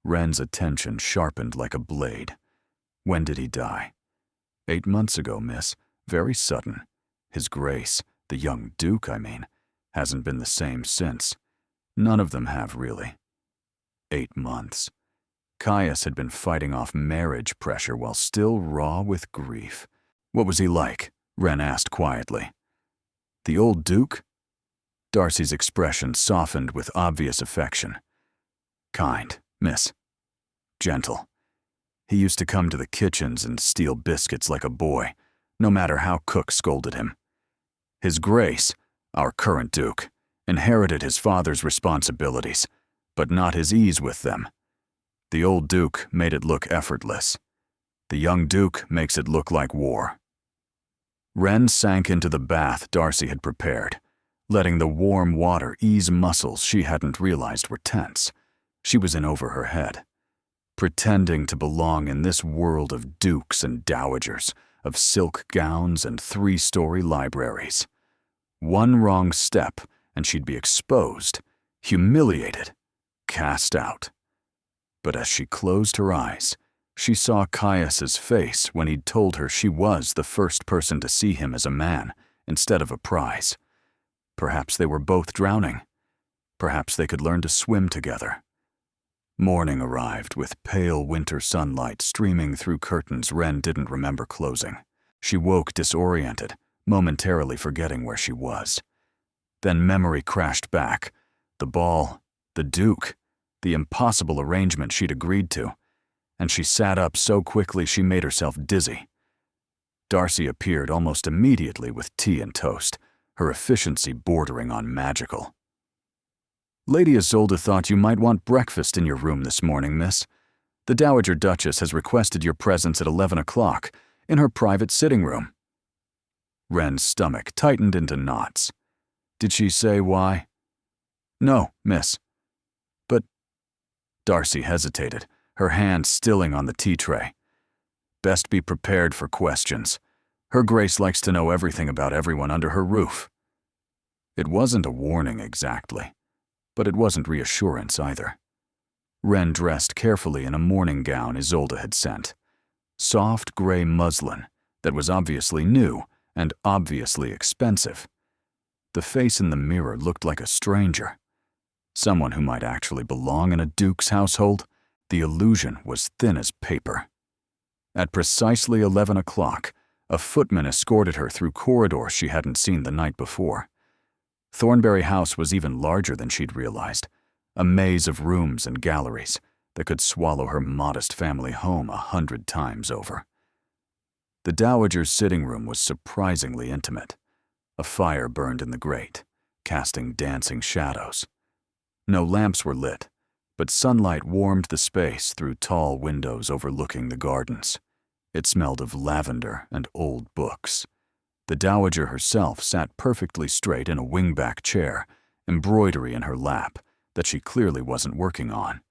Wren's attention sharpened like a blade. "When did he die?" 8 months ago, miss. Very sudden. His Grace, the young Duke, I mean, hasn't been the same since. None of them have, really. 8 months. Caius had been fighting off marriage pressure while still raw with grief. "What was he like?" Wren asked quietly. "The old Duke?" Darcy's expression softened with obvious affection. "Kind, miss. Gentle. He used to come to the kitchens and steal biscuits like a boy, no matter how cook scolded him. His Grace, our current Duke, inherited his father's responsibilities, but not his ease with them. The old Duke made it look effortless. The young Duke makes it look like war." Wren sank into the bath Darcy had prepared, letting the warm water ease muscles she hadn't realized were tense. She was in over her head. Pretending to belong in this world of dukes and dowagers, of silk gowns and 3-story libraries. One wrong step, and she'd be exposed, humiliated, cast out. But as she closed her eyes, she saw Caius's face when he'd told her she was the first person to see him as a man instead of a prize. Perhaps they were both drowning. Perhaps they could learn to swim together. Morning arrived with pale winter sunlight streaming through curtains Wren didn't remember closing. She woke disoriented, momentarily forgetting where she was. Then memory crashed back. The ball, the Duke, the impossible arrangement she'd agreed to. and she sat up so quickly she made herself dizzy. Darcy appeared almost immediately with tea and toast, her efficiency bordering on magical. "Lady Isolde thought you might want breakfast in your room this morning, miss. The Dowager Duchess has requested your presence at 11 o'clock in her private sitting room." Wren's stomach tightened into knots. "Did she say why?" "No, miss." "But—" Darcy hesitated, her hand stilling on the tea tray. "Best be prepared for questions. Her Grace likes to know everything about everyone under her roof." It wasn't a warning exactly, but it wasn't reassurance either. Wren dressed carefully in a morning gown Isolde had sent. Soft gray muslin that was obviously new and obviously expensive. The face in the mirror looked like a stranger. Someone who might actually belong in a duke's household. The illusion was thin as paper. At precisely 11 o'clock, a footman escorted her through corridors she hadn't seen the night before. Thornbury House was even larger than she'd realized, a maze of rooms and galleries that could swallow her modest family home 100 times over. The Dowager's sitting room was surprisingly intimate. A fire burned in the grate, casting dancing shadows. No lamps were lit, but sunlight warmed the space through tall windows overlooking the gardens. It smelled of lavender and old books. The Dowager herself sat perfectly straight in a wingback chair, embroidery in her lap that she clearly wasn't working on.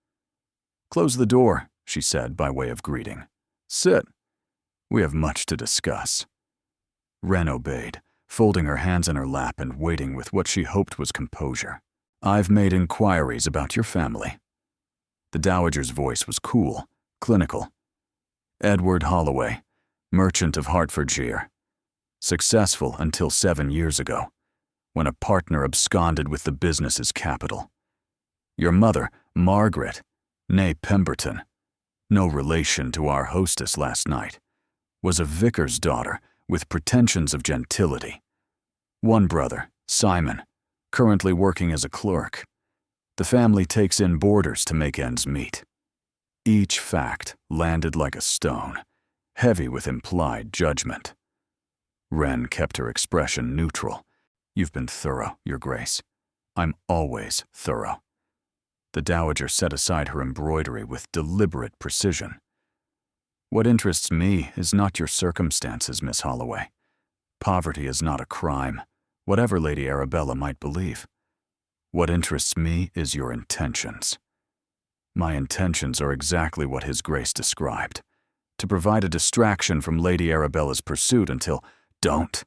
"Close the door," she said by way of greeting. "Sit. We have much to discuss." Wren obeyed, folding her hands in her lap and waiting with what she hoped was composure. "I've made inquiries about your family." The Dowager's voice was cool, clinical. "Edward Holloway, merchant of Hertfordshire. Successful until 7 years ago, when a partner absconded with the business's capital. Your mother, Margaret, née Pemberton, no relation to our hostess last night, was a vicar's daughter with pretensions of gentility. One brother, Simon, currently working as a clerk. The family takes in boarders to make ends meet." Each fact landed like a stone, heavy with implied judgment. Wren kept her expression neutral. "You've been thorough, Your Grace. I'm always thorough." The Dowager set aside her embroidery with deliberate precision. "What interests me is not your circumstances, Miss Holloway. Poverty is not a crime, whatever Lady Arabella might believe. What interests me is your intentions." "My intentions are exactly what His Grace described. To provide a distraction from Lady Arabella's pursuit until— Don't."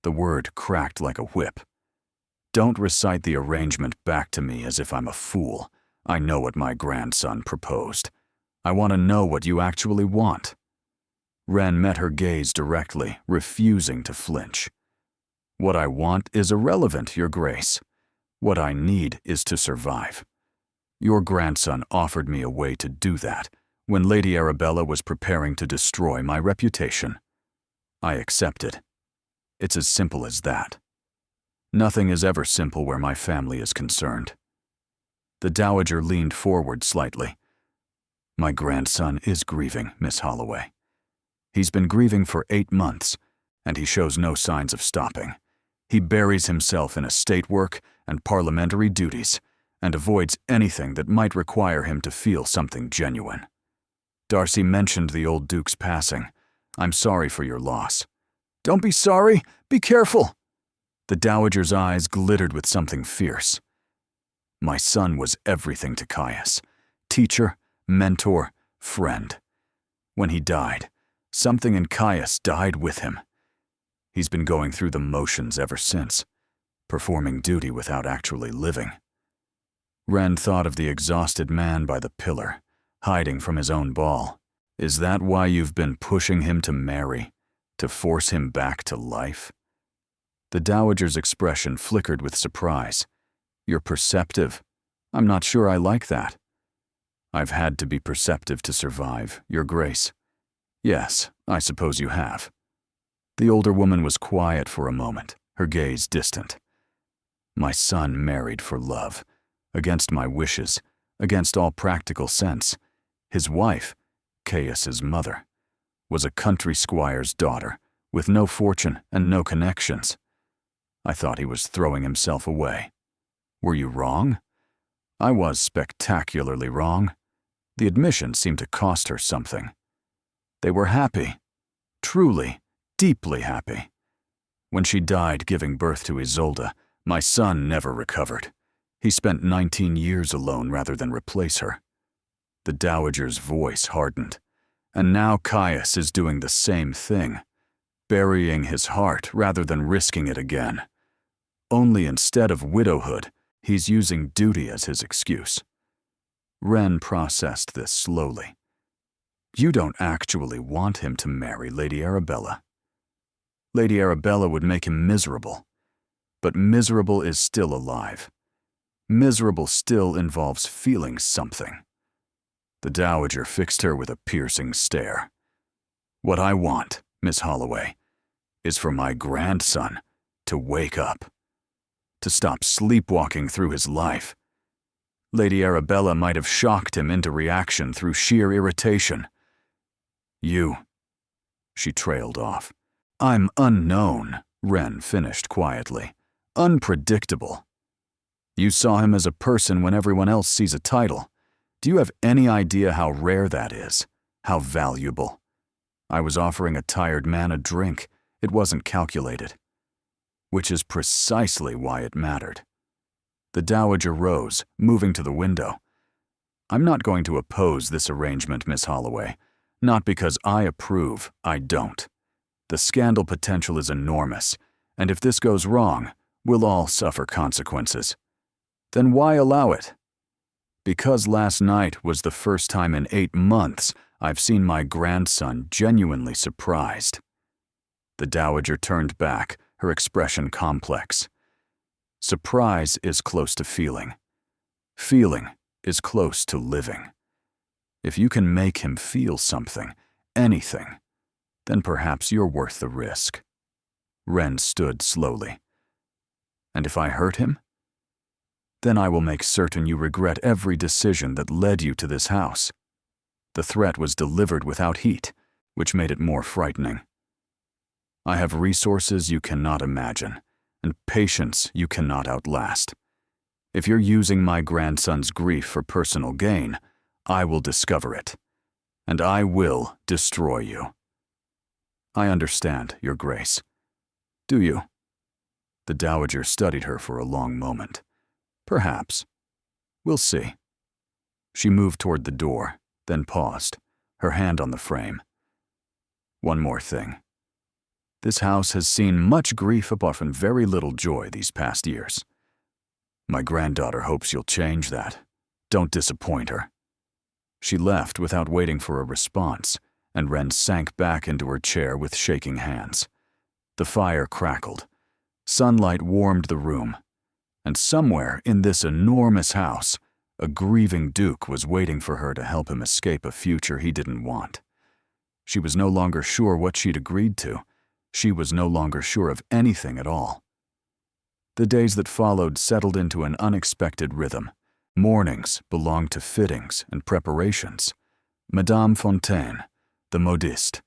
The word cracked like a whip. "Don't recite the arrangement back to me as if I'm a fool. I know what my grandson proposed. I want to know what you actually want." Wren met her gaze directly, refusing to flinch. "What I want is irrelevant, Your Grace. What I need is to survive. Your grandson offered me a way to do that when Lady Arabella was preparing to destroy my reputation. I accepted. It's as simple as that. Nothing is ever simple where my family is concerned." The Dowager leaned forward slightly. "My grandson is grieving, Miss Holloway. He's been grieving for 8 months, and he shows no signs of stopping. He buries himself in estate work and parliamentary duties, and avoids anything that might require him to feel something genuine. Darcy mentioned the old Duke's passing. I'm sorry for your loss." "Don't be sorry. Be careful." The Dowager's eyes glittered with something fierce. "My son was everything to Caius. Teacher, mentor, friend. When he died, something in Caius died with him. He's been going through the motions ever since, performing duty without actually living." Wren thought of the exhausted man by the pillar, hiding from his own ball. "Is that why you've been pushing him to marry? To force him back to life?" The Dowager's expression flickered with surprise. "You're perceptive. I'm not sure I like that." "I've had to be perceptive to survive, Your Grace." "Yes, I suppose you have." The older woman was quiet for a moment, her gaze distant. "My son married for love, against my wishes, against all practical sense. His wife, Caius's mother, was a country squire's daughter, with no fortune and no connections. I thought he was throwing himself away. Were you wrong? I was spectacularly wrong. The admission seemed to cost her something. They were happy. Truly, deeply happy. When she died giving birth to Isolde, my son never recovered. He spent 19 years alone rather than replace her. The dowager's voice hardened. And now Caius is doing the same thing, burying his heart rather than risking it again. Only instead of widowhood, he's using duty as his excuse. Wren processed this slowly. You don't actually want him to marry Lady Arabella. Lady Arabella would make him miserable. But miserable is still alive. Miserable still involves feeling something. The dowager fixed her with a piercing stare. What I want, Miss Holloway, is for my grandson to wake up, to stop sleepwalking through his life. Lady Arabella might have shocked him into reaction through sheer irritation. She trailed off. I'm unknown, Wren finished quietly. Unpredictable. You saw him as a person when everyone else sees a title. Do you have any idea how rare that is? How valuable? I was offering a tired man a drink. It wasn't calculated. Which is precisely why it mattered. The dowager rose, moving to the window. I'm not going to oppose this arrangement, Miss Holloway. Not because I approve, I don't. The scandal potential is enormous, and if this goes wrong, we'll all suffer consequences. Then why allow it? Because last night was the first time in 8 months I've seen my grandson genuinely surprised. The dowager turned back, her expression complex. Surprise is close to feeling. Feeling is close to living. If you can make him feel something, anything, then perhaps you're worth the risk. Wren stood slowly. And if I hurt him? Then I will make certain you regret every decision that led you to this house. The threat was delivered without heat, which made it more frightening. I have resources you cannot imagine, and patience you cannot outlast. If you're using my grandson's grief for personal gain, I will discover it, and I will destroy you. I understand, Your Grace. Do you? The dowager studied her for a long moment. Perhaps. We'll see. She moved toward the door, then paused, her hand on the frame. One more thing. This house has seen much grief but often very little joy these past years. My granddaughter hopes you'll change that. Don't disappoint her. She left without waiting for a response, and Wren sank back into her chair with shaking hands. The fire crackled. Sunlight warmed the room. And somewhere in this enormous house, a grieving duke was waiting for her to help him escape a future he didn't want. She was no longer sure what she'd agreed to. She was no longer sure of anything at all. The days that followed settled into an unexpected rhythm. Mornings belonged to fittings and preparations. Madame Fontaine, the modiste,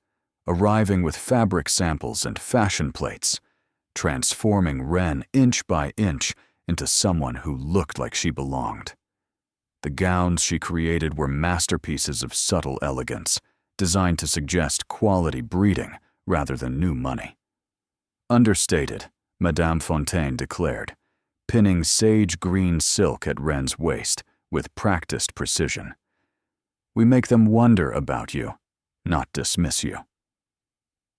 arriving with fabric samples and fashion plates, transforming Wren inch by inch into someone who looked like she belonged. The gowns she created were masterpieces of subtle elegance, designed to suggest quality breeding rather than new money. Understated, Madame Fontaine declared, pinning sage green silk at Wren's waist with practiced precision. We make them wonder about you, not dismiss you.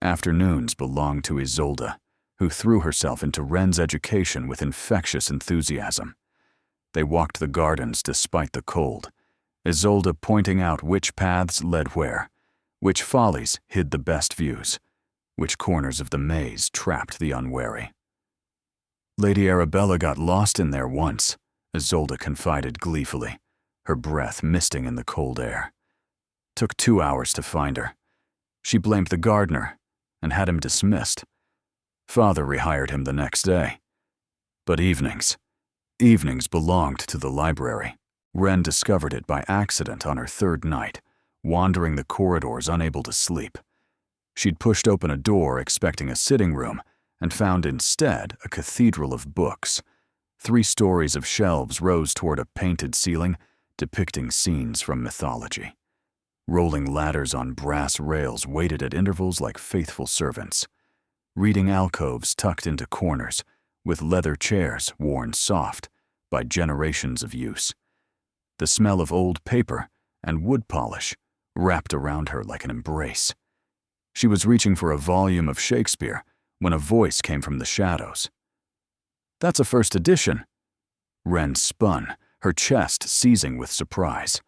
Afternoons belonged to Isolde, who threw herself into Wren's education with infectious enthusiasm. They walked the gardens despite the cold, Isolde pointing out which paths led where, which follies hid the best views, which corners of the maze trapped the unwary. Lady Arabella got lost in there once, Isolde confided gleefully, her breath misting in the cold air. Took 2 hours to find her. She blamed the gardener and had him dismissed. Father rehired him the next day. But evenings belonged to the library. Wren discovered it by accident on her 3rd night, wandering the corridors unable to sleep. She'd pushed open a door expecting a sitting room and found instead a cathedral of books. 3 stories of shelves rose toward a painted ceiling depicting scenes from mythology. Rolling ladders on brass rails waited at intervals like faithful servants. Reading alcoves tucked into corners, with leather chairs worn soft by generations of use. The smell of old paper and wood polish wrapped around her like an embrace. She was reaching for a volume of Shakespeare when a voice came from the shadows. "That's a first edition." Wren spun, her chest seizing with surprise.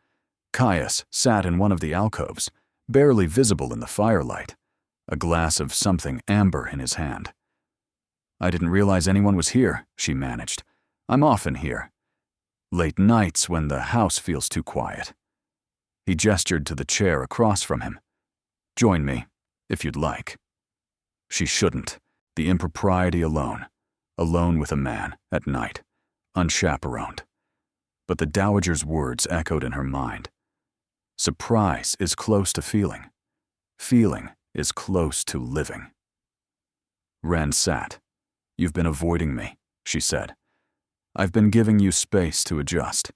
Caius sat in one of the alcoves, barely visible in the firelight, a glass of something amber in his hand. "I didn't realize anyone was here," she managed. "I'm often here. Late nights when the house feels too quiet." He gestured to the chair across from him. "Join me, if you'd like." She shouldn't. The impropriety alone with a man at night, unchaperoned. But the dowager's words echoed in her mind. Surprise is close to feeling. Feeling is close to living. Wren sat. "You've been avoiding me," she said. "I've been giving you space to adjust."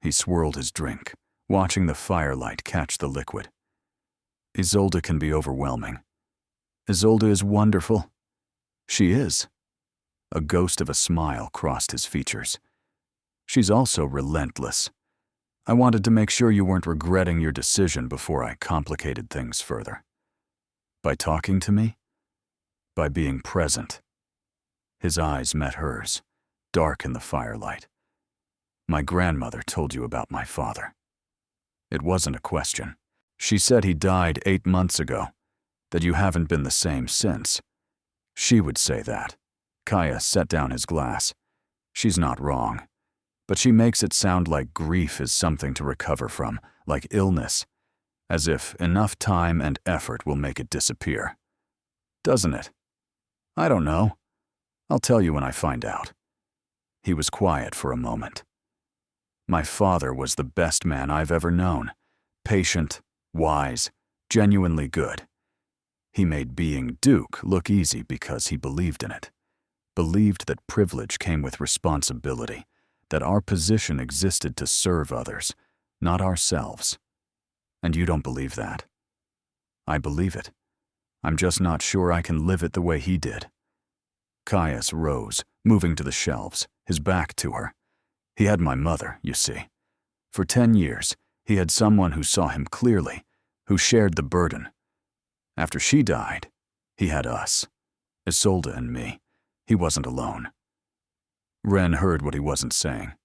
He swirled his drink, watching the firelight catch the liquid. "Isolde can be overwhelming." "Isolde is wonderful." "She is." A ghost of a smile crossed his features. "She's also relentless. I wanted to make sure you weren't regretting your decision before I complicated things further." "By talking to me?" "By being present." His eyes met hers, dark in the firelight. "My grandmother told you about my father." It wasn't a question. "She said he died 8 months ago, that you haven't been the same since." She would say that. Caius set down his glass. "She's not wrong. But she makes it sound like grief is something to recover from, like illness, as if enough time and effort will make it disappear. Doesn't it? I don't know. I'll tell you when I find out." He was quiet for a moment. "My father was the best man I've ever known. Patient, wise, genuinely good. He made being Duke look easy because he believed in it. Believed that privilege came with responsibility, that our position existed to serve others, not ourselves. And you don't believe that." "I believe it. I'm just not sure I can live it the way he did." Caius rose, moving to the shelves, his back to her. "He had my mother, you see. For 10 years, he had someone who saw him clearly, who shared the burden. After she died, he had us, Isolde and me. He wasn't alone." Wren heard what he wasn't saying.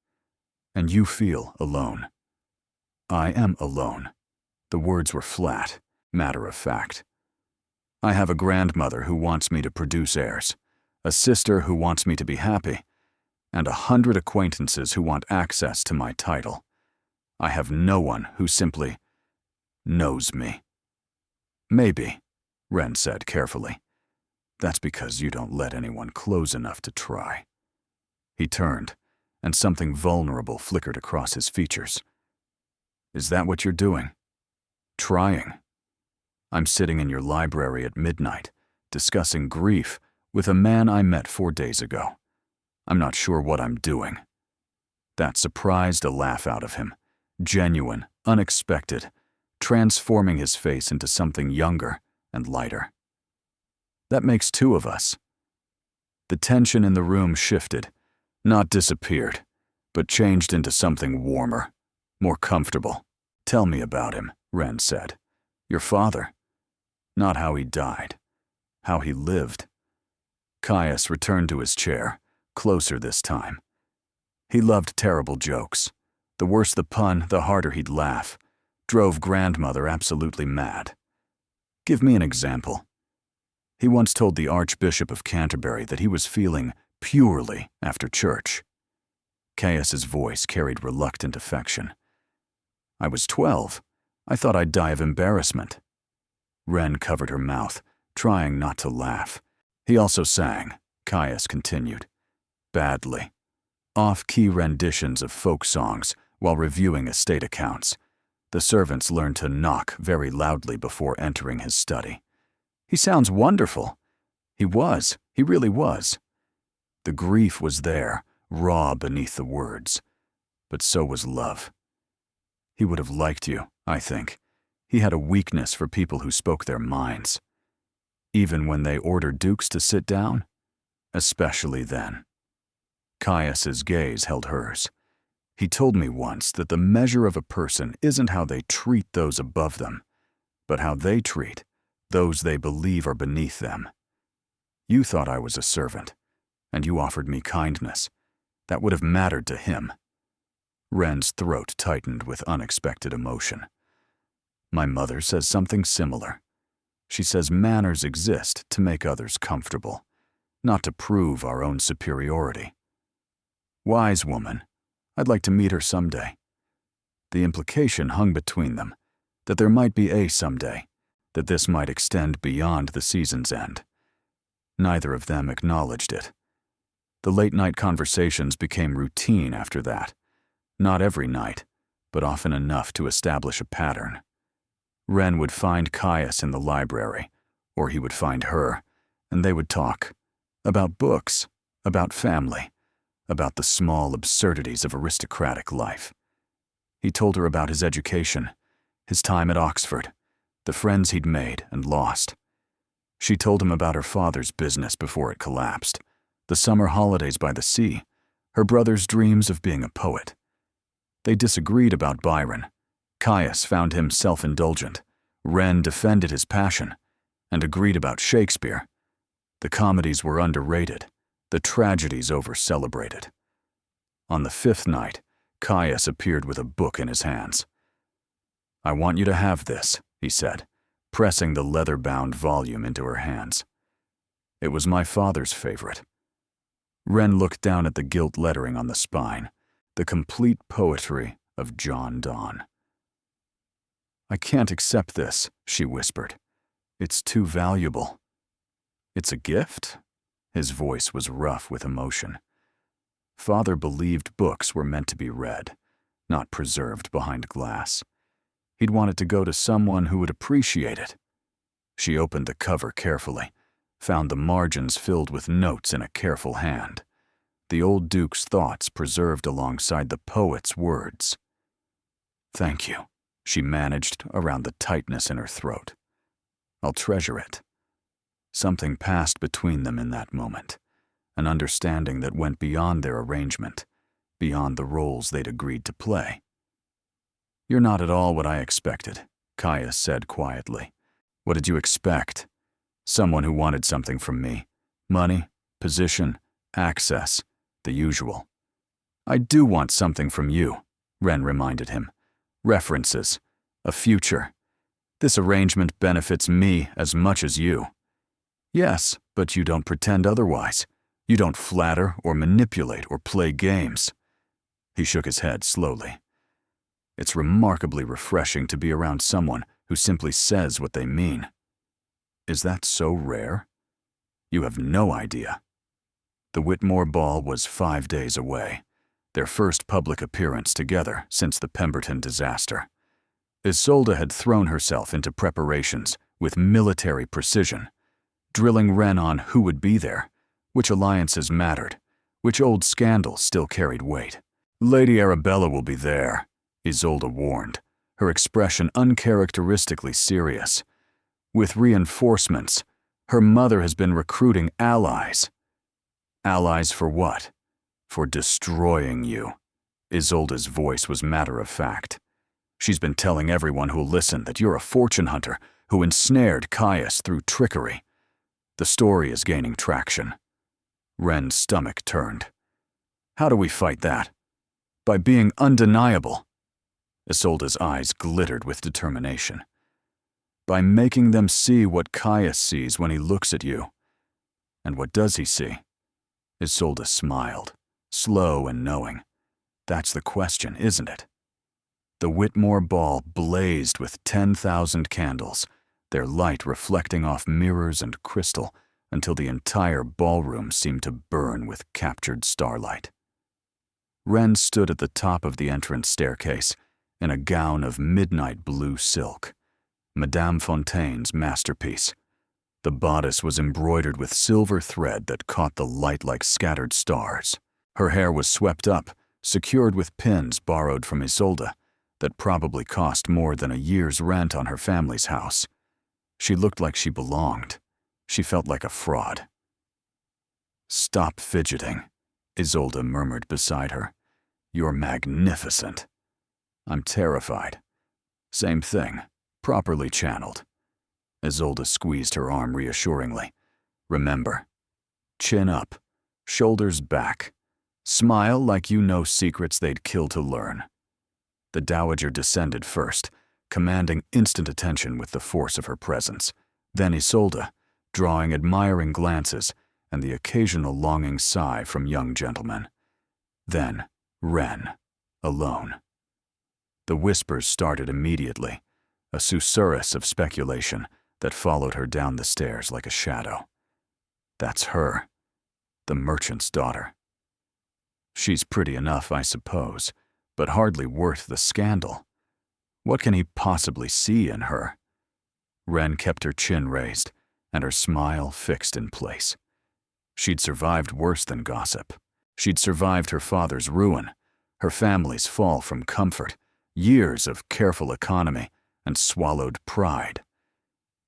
"And you feel alone." "I am alone." The words were flat, matter of fact. "I have a grandmother who wants me to produce heirs, a sister who wants me to be happy, and 100 acquaintances who want access to my title. I have no one who simply knows me." "Maybe," Wren said carefully. "That's because you don't let anyone close enough to try." He turned, and something vulnerable flickered across his features. "Is that what you're doing? Trying? I'm sitting in your library at midnight, discussing grief with a man I met 4 days ago. I'm not sure what I'm doing." That surprised a laugh out of him, genuine, unexpected, transforming his face into something younger and lighter. "That makes 2 of us." The tension in the room shifted, not disappeared, but changed into something warmer, more comfortable. "Tell me about him," Wren said. "Your father. Not how he died, how he lived." Caius returned to his chair, closer this time. He loved terrible jokes. The worse the pun, the harder he'd laugh. Drove grandmother absolutely mad. "Give me an example." He once told the Archbishop of Canterbury that he was feeling purely after church. Caius's voice carried reluctant affection. "I was 12. I thought I'd die of embarrassment." Wren covered her mouth, trying not to laugh. "He also sang," Caius continued. "Badly. Off-key renditions of folk songs while reviewing estate accounts. The servants learned to knock very loudly before entering his study. "He sounds wonderful." He was. He really was. The grief was there, raw beneath the words. But so was love. He would have liked you, I think. He had a weakness for people who spoke their minds. Even when they ordered dukes to sit down? Especially then. Caius's gaze held hers. He told me once that the measure of a person isn't how they treat those above them, but how they treat those they believe are beneath them. You thought I was a servant, and you offered me kindness. That would have mattered to him. Wren's throat tightened with unexpected emotion. My mother says something similar. She says manners exist to make others comfortable, not to prove our own superiority. Wise woman. I'd like to meet her someday. The implication hung between them, that there might be a someday, that this might extend beyond the season's end. Neither of them acknowledged it. The late-night conversations became routine after that. Not every night, but often enough to establish a pattern. Wren would find Caius in the library, or he would find her, and they would talk. About books, about family, about the small absurdities of aristocratic life. He told her about his education, his time at Oxford, the friends he'd made and lost. She told him about her father's business before it collapsed, the summer holidays by the sea, her brother's dreams of being a poet. They disagreed about Byron. Caius found him self-indulgent. Wren defended his passion and agreed about Shakespeare. The comedies were underrated, the tragedies over-celebrated. On the fifth night, Caius appeared with a book in his hands. "I want you to have this," he said, pressing the leather-bound volume into her hands. It was my father's favorite. Wren looked down at the gilt lettering on the spine, the complete poetry of John Donne. "I can't accept this," she whispered. "It's too valuable." "It's a gift?" His voice was rough with emotion. Father believed books were meant to be read, not preserved behind glass. He'd want it to go to someone who would appreciate it. She opened the cover carefully, found the margins filled with notes in a careful hand. The old Duke's thoughts preserved alongside the poet's words. "Thank you," she managed around the tightness in her throat. "I'll treasure it." Something passed between them in that moment, an understanding that went beyond their arrangement, beyond the roles they'd agreed to play. "You're not at all what I expected," Caius said quietly. "What did you expect? Someone who wanted something from me. Money, position, access, the usual." "I do want something from you," Wren reminded him. "References, a future. This arrangement benefits me as much as you." "Yes, but you don't pretend otherwise. You don't flatter or manipulate or play games." He shook his head slowly. "It's remarkably refreshing to be around someone who simply says what they mean." "Is that so rare?" "You have no idea." The Whitmore ball was 5 days away, their first public appearance together since the Pemberton disaster. Isolde had thrown herself into preparations with military precision, drilling Wren on who would be there, which alliances mattered, which old scandals still carried weight. "Lady Arabella will be there," Isolde warned, her expression uncharacteristically serious. "With reinforcements, her mother has been recruiting allies." "Allies for what?" "For destroying you." Isolde's voice was matter-of-fact. "She's been telling everyone who'll listen that you're a fortune hunter who ensnared Caius through trickery. The story is gaining traction." Wren's stomach turned. "How do we fight that?" "By being undeniable." Isolde's eyes glittered with determination. "By making them see what Caius sees when he looks at you." "And what does he see?" Isolde smiled, slow and knowing. "That's the question, isn't it?" The Whitmore ball blazed with 10,000 candles, their light reflecting off mirrors and crystal until the entire ballroom seemed to burn with captured starlight. Wren stood at the top of the entrance staircase in a gown of midnight blue silk, Madame Fontaine's masterpiece. The bodice was embroidered with silver thread that caught the light like scattered stars. Her hair was swept up, secured with pins borrowed from Isolde that probably cost more than a year's rent on her family's house. She looked like she belonged. She felt like a fraud. "Stop fidgeting," Isolde murmured beside her. "You're magnificent." "I'm terrified." "Same thing, properly channeled." Isolde squeezed her arm reassuringly. "Remember, chin up, shoulders back. Smile like you know secrets they'd kill to learn." The dowager descended first, commanding instant attention with the force of her presence. Then Isolde, drawing admiring glances and the occasional longing sigh from young gentlemen. Then Wren, alone. The whispers started immediately, a susurrus of speculation that followed her down the stairs like a shadow. "That's her, the merchant's daughter. She's pretty enough, I suppose, but hardly worth the scandal. What can he possibly see in her?" Wren kept her chin raised and her smile fixed in place. She'd survived worse than gossip. She'd survived her father's ruin, her family's fall from comfort, years of careful economy, and swallowed pride.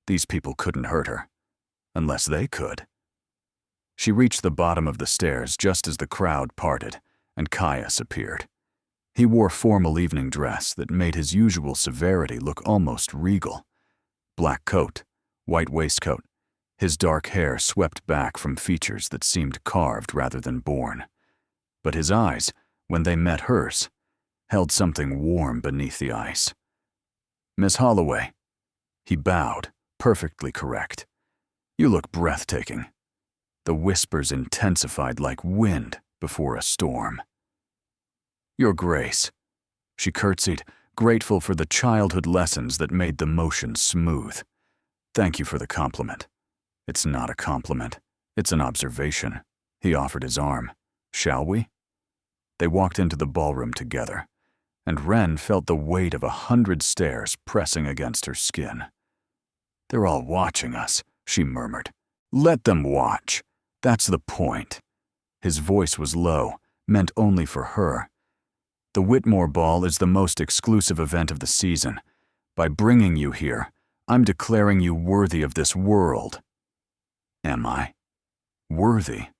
These people couldn't hurt her, unless they could. She reached the bottom of the stairs just as the crowd parted, and Caius appeared. He wore formal evening dress that made his usual severity look almost regal. Black coat, white waistcoat, his dark hair swept back from features that seemed carved rather than born. But his eyes, when they met hers, held something warm beneath the ice. "Miss Holloway." He bowed, perfectly correct. "You look breathtaking." The whispers intensified like wind before a storm. "Your Grace." She curtsied, grateful for the childhood lessons that made the motion smooth. "Thank you for the compliment." "It's not a compliment. It's an observation." He offered his arm. "Shall we?" They walked into the ballroom together, and Wren felt the weight of 100 stares pressing against her skin. "They're all watching us," she murmured. "Let them watch. That's the point." His voice was low, meant only for her. "The Whitmore Ball is the most exclusive event of the season. By bringing you here, I'm declaring you worthy of this world." "Am I? Worthy?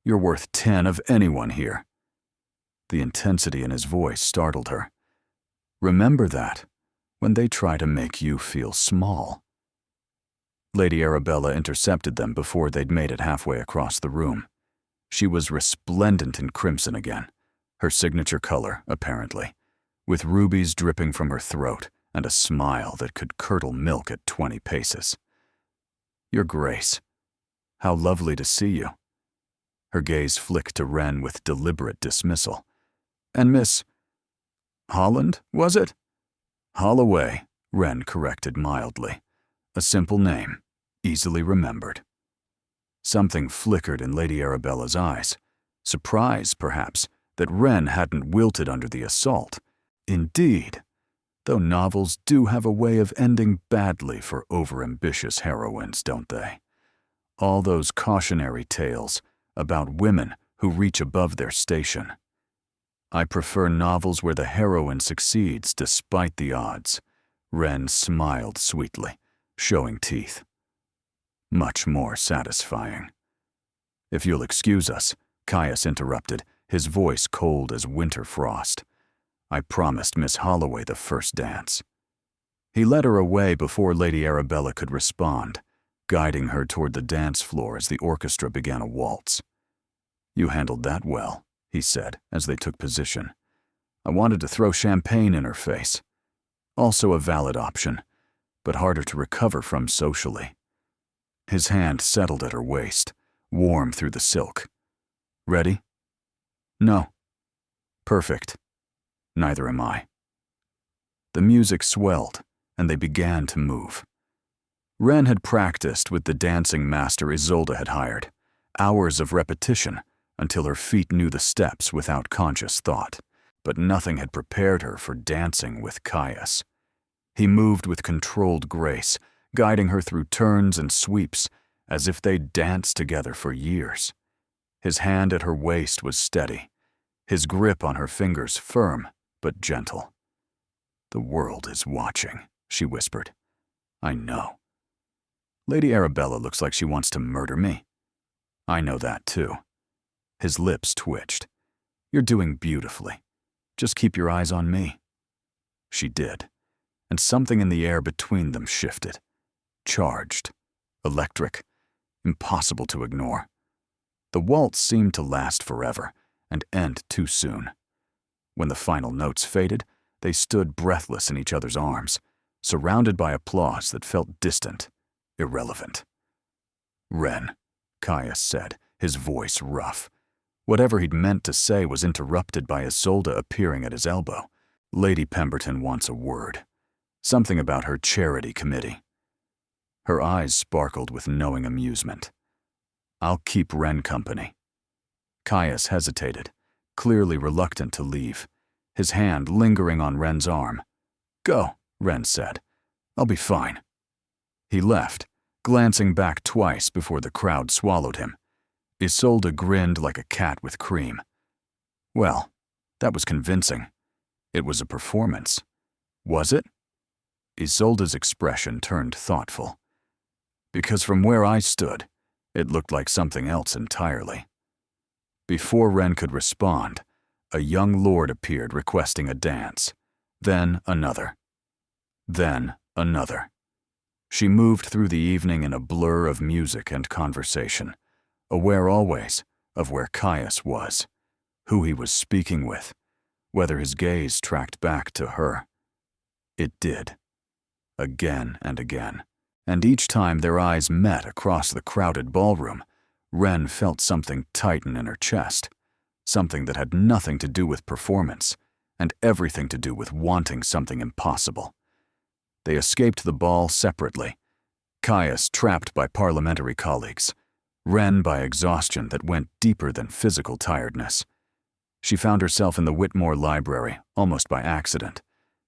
You're worth 10 of anyone here." The intensity in his voice startled her. "Remember that, when they try to make you feel small." Lady Arabella intercepted them before they'd made it halfway across the room. She was resplendent in crimson again, her signature color, apparently, with rubies dripping from her throat and a smile that could curdle milk at 20 paces. "Your Grace, how lovely to see you." Her gaze flicked to Wren with deliberate dismissal. "And Miss Holland, was it?" "Holloway," Wren corrected mildly. "A simple name, easily remembered." Something flickered in Lady Arabella's eyes. Surprise, perhaps, that Wren hadn't wilted under the assault. Indeed, though novels do have a way of ending badly for overambitious heroines, don't they? All those cautionary tales about women who reach above their station. I prefer novels where the heroine succeeds despite the odds. Wren smiled sweetly, showing teeth. Much more satisfying. "If you'll excuse us," Caius interrupted, his voice cold as winter frost. "I promised Miss Holloway the first dance." He led her away before Lady Arabella could respond, guiding her toward the dance floor as the orchestra began a waltz. "You handled that well," he said as they took position. "I wanted to throw champagne in her face. Also a valid option, but harder to recover from socially." His hand settled at her waist, warm through the silk. "Ready?" "No." "Perfect. Neither am I." The music swelled, and they began to move. Wren had practiced with the dancing master Isolde had hired, hours of repetition until her feet knew the steps without conscious thought. but nothing had prepared her for dancing with Caius. He moved with controlled grace, guiding her through turns and sweeps, as if they'd danced together for years. His hand at her waist was steady, his grip on her fingers firm but gentle. "The world is watching," she whispered. "I know. Lady Arabella looks like she wants to murder me. I know that too." His lips twitched. "You're doing beautifully. Just keep your eyes on me." She did, and something in the air between them shifted. Charged, electric, impossible to ignore. The waltz seemed to last forever and end too soon. When the final notes faded, they stood breathless in each other's arms, surrounded by applause that felt distant, irrelevant. "Ren," Caius said, his voice rough. Whatever he'd meant to say was interrupted by Isolde appearing at his elbow. "Lady Pemberton wants a word. Something about her charity committee." Her eyes sparkled with knowing amusement. "I'll keep Ren company." Caius hesitated, clearly reluctant to leave, his hand lingering on Ren's arm. "Go," Ren said. "I'll be fine." He left, glancing back twice before the crowd swallowed him. Isolde grinned like a cat with cream. Well, that was convincing. It was a performance. Was it? Isolde's expression turned thoughtful. Because from where I stood, it looked like something else entirely. Before Ren could respond, a young lord appeared requesting a dance. Then another. Then another. She moved through the evening in a blur of music and conversation, aware always of where Caius was, who he was speaking with, whether his gaze tracked back to her. It did. Again and again, and each time their eyes met across the crowded ballroom, Ren felt something tighten in her chest, something that had nothing to do with performance and everything to do with wanting something impossible. They escaped the ball separately, Caius trapped by parliamentary colleagues, Ren by exhaustion that went deeper than physical tiredness. She found herself in the Whitmore Library almost by accident,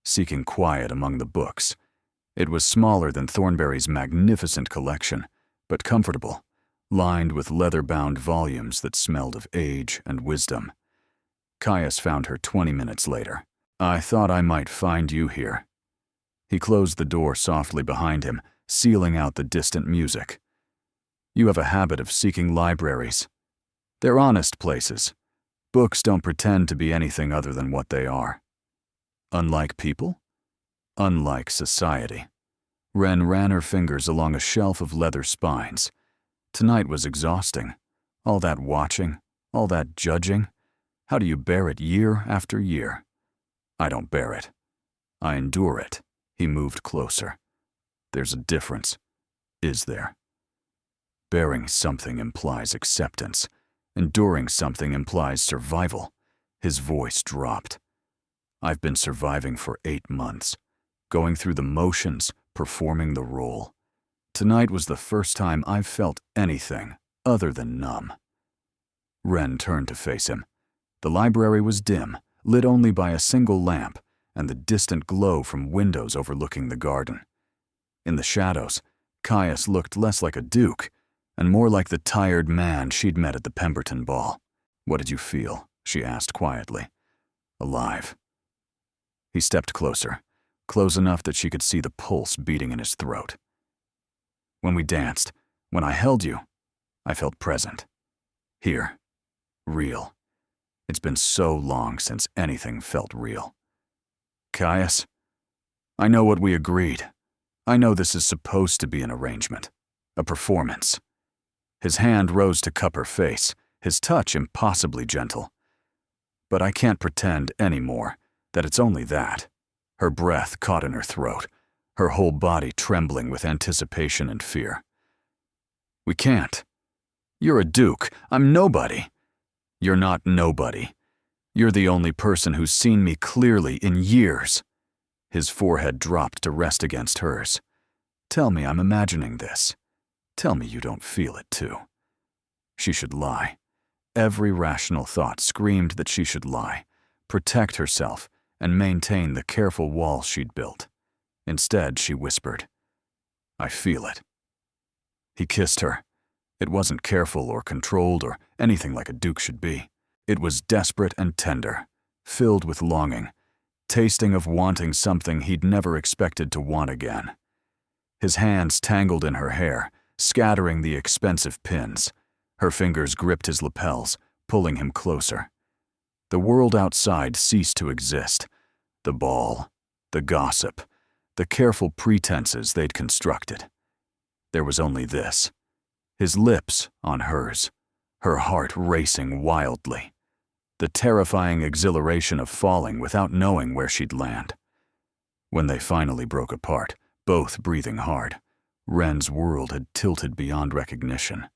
seeking quiet among the books. It was smaller than Thornberry's magnificent collection, but comfortable, lined with leather-bound volumes that smelled of age and wisdom. Caius found her 20 minutes later. "I thought I might find you here." He closed the door softly behind him, sealing out the distant music. "You have a habit of seeking libraries. They're honest places. Books don't pretend to be anything other than what they are." "Unlike people?" "Unlike society." Ren ran her fingers along a shelf of leather spines. Tonight was exhausting. All that watching, all that judging. How do you bear it year after year? "I don't bear it. I endure it." He moved closer. "There's a difference. Is there? Bearing something implies acceptance. Enduring something implies survival." His voice dropped. "I've been surviving for 8 months, going through the motions, performing the role. Tonight was the first time I've felt anything other than numb." Ren turned to face him. The library was dim, lit only by a single lamp and the distant glow from windows overlooking the garden. In the shadows, Caius looked less like a duke and more like the tired man she'd met at the Pemberton ball. "What did you feel?" she asked quietly. "Alive." He stepped closer, close enough that she could see the pulse beating in his throat. "When we danced, when I held you, I felt present. Here. Real. It's been so long since anything felt real." "Caius, I know what we agreed. I know this is supposed to be an arrangement, a performance." His hand rose to cup her face, his touch impossibly gentle. "But I can't pretend anymore that it's only that." Her breath caught in her throat, her whole body trembling with anticipation and fear. "We can't. You're a duke. I'm nobody." "You're not nobody. You're the only person who's seen me clearly in years." His forehead dropped to rest against hers. "Tell me I'm imagining this. Tell me you don't feel it too." She should lie. Every rational thought screamed that she should lie, protect herself, and maintain the careful wall she'd built. Instead, she whispered, "I feel it." He kissed her. It wasn't careful or controlled or anything like a duke should be. It was desperate and tender, filled with longing, tasting of wanting something he'd never expected to want again. His hands tangled in her hair, scattering the expensive pins. Her fingers gripped his lapels, pulling him closer. The world outside ceased to exist. The ball, the gossip, the careful pretenses they'd constructed. There was only this. His lips on hers, her heart racing wildly. The terrifying exhilaration of falling without knowing where she'd land. When they finally broke apart, both breathing hard, Ren's world had tilted beyond recognition.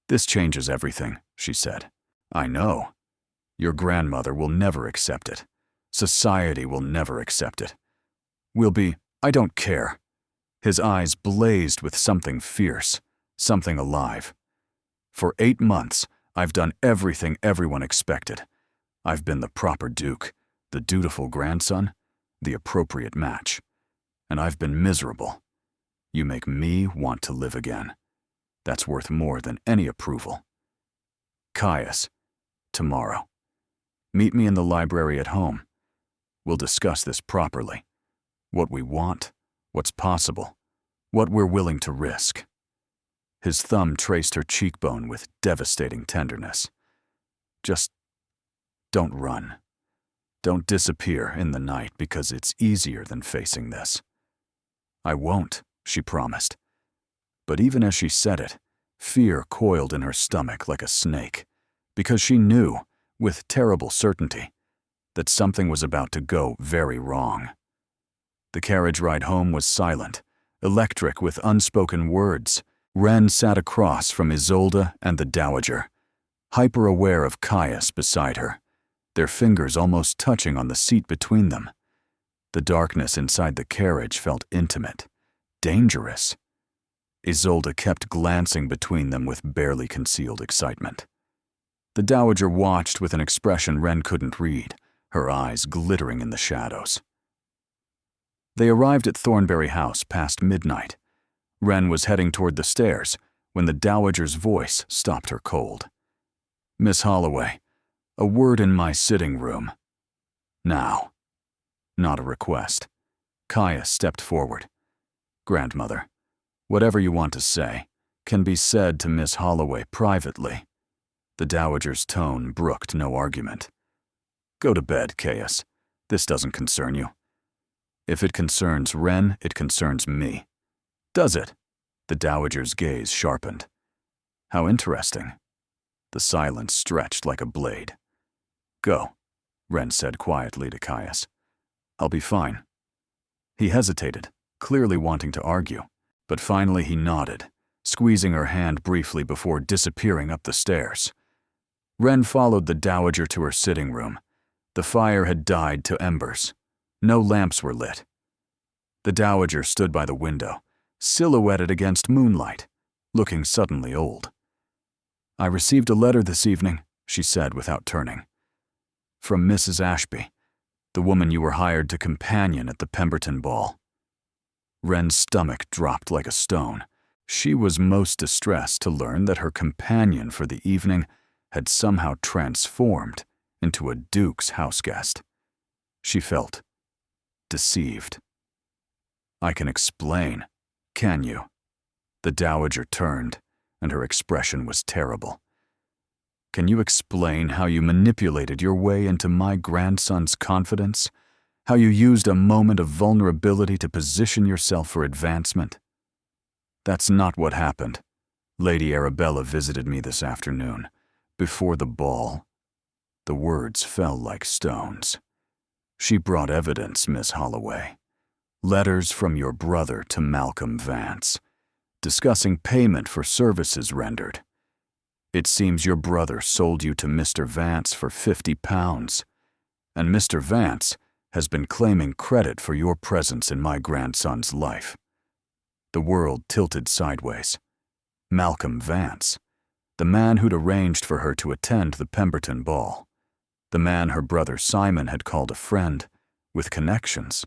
"This changes everything," she said. "I know. Your grandmother will never accept it. Society will never accept it. I don't care." His eyes blazed with something fierce, something alive. "For 8 months, I've done everything everyone expected. I've been the proper duke, the dutiful grandson, the appropriate match. And I've been miserable. You make me want to live again. That's worth more than any approval. Caius, tomorrow. Meet me in the library at home. We'll discuss this properly. What we want, what's possible, what we're willing to risk." His thumb traced her cheekbone with devastating tenderness. "Just don't run. Don't disappear in the night because it's easier than facing this." "I won't," she promised. But even as she said it, fear coiled in her stomach like a snake, because she knew, with terrible certainty, that something was about to go very wrong. The carriage ride home was silent, electric with unspoken words. Ren sat across from Isolde and the Dowager, hyper-aware of Caius beside her, their fingers almost touching on the seat between them. The darkness inside the carriage felt intimate, dangerous. Isolde kept glancing between them with barely concealed excitement. The Dowager watched with an expression Ren couldn't read, her eyes glittering in the shadows. They arrived at Thornbury House past midnight. Ren was heading toward the stairs when the Dowager's voice stopped her cold. "Miss Holloway, a word in my sitting room. Now." Not a request. Caius stepped forward. "Grandmother, whatever you want to say can be said to Miss Holloway privately." The Dowager's tone brooked no argument. "Go to bed, Caius. This doesn't concern you." "If it concerns Ren, it concerns me." "Does it?" The Dowager's gaze sharpened. "How interesting." The silence stretched like a blade. "Go," Ren said quietly to Caius. "I'll be fine." He hesitated, clearly wanting to argue, but finally he nodded, squeezing her hand briefly before disappearing up the stairs. Ren followed the Dowager to her sitting room. The fire had died to embers. No lamps were lit. The Dowager stood by the window, silhouetted against moonlight, looking suddenly old. "I received a letter this evening," she said without turning. "From Mrs. Ashby, the woman you were hired to companion at the Pemberton ball." Ren's stomach dropped like a stone. She was most distressed to learn that her companion for the evening had somehow transformed into a duke's houseguest. She felt deceived. "I can explain, can you?" The Dowager turned, and her expression was terrible. "Can you explain how you manipulated your way into my grandson's confidence? How you used a moment of vulnerability to position yourself for advancement?" "That's not what happened. Lady Arabella visited me this afternoon, before the ball." The words fell like stones. "She brought evidence, Miss Holloway. Letters from your brother to Malcolm Vance, discussing payment for services rendered. It seems your brother sold you to Mr. Vance for £50, and Mr. Vance has been claiming credit for your presence in my grandson's life." The world tilted sideways. Malcolm Vance, the man who'd arranged for her to attend the Pemberton ball. The man her brother Simon had called a friend, with connections.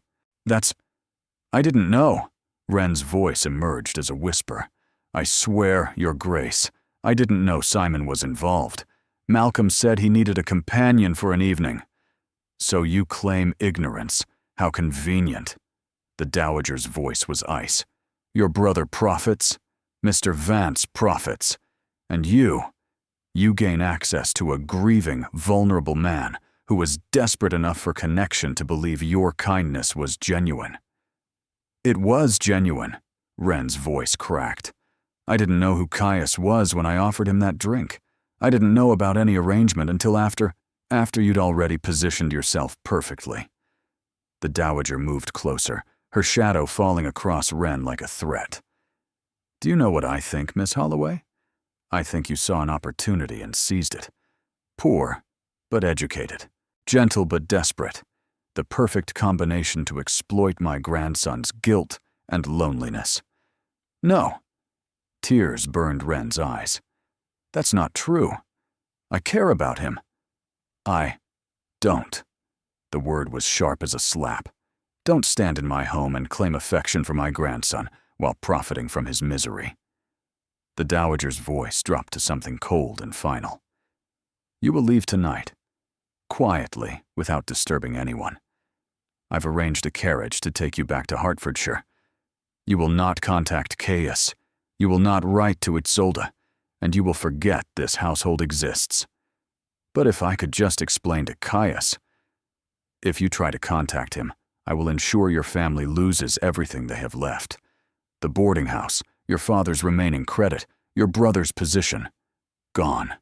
I didn't know. Wren's voice emerged as a whisper. I swear, Your Grace, I didn't know Simon was involved. Malcolm said he needed a companion for an evening. So you claim ignorance. How convenient. The dowager's voice was ice. Your brother profits. Mr. Vance profits. And you gain access to a grieving, vulnerable man who was desperate enough for connection to believe your kindness was genuine. It was genuine, Wren's voice cracked. I didn't know who Caius was when I offered him that drink. I didn't know about any arrangement until after you'd already positioned yourself perfectly. The dowager moved closer, her shadow falling across Wren like a threat. Do you know what I think, Miss Holloway? I think you saw an opportunity and seized it. Poor, but educated. Gentle but desperate. The perfect combination to exploit my grandson's guilt and loneliness. No. Tears burned Wren's eyes. That's not true. I care about him. I don't. The word was sharp as a slap. Don't stand in my home and claim affection for my grandson while profiting from his misery. The dowager's voice dropped to something cold and final. You will leave tonight. Quietly, without disturbing anyone. I've arranged a carriage to take you back to Hertfordshire. You will not contact Caius. You will not write to Isolde, and you will forget this household exists. But if I could just explain to Caius. If you try to contact him, I will ensure your family loses everything they have left. The boarding house, your father's remaining credit, your brother's position. Gone.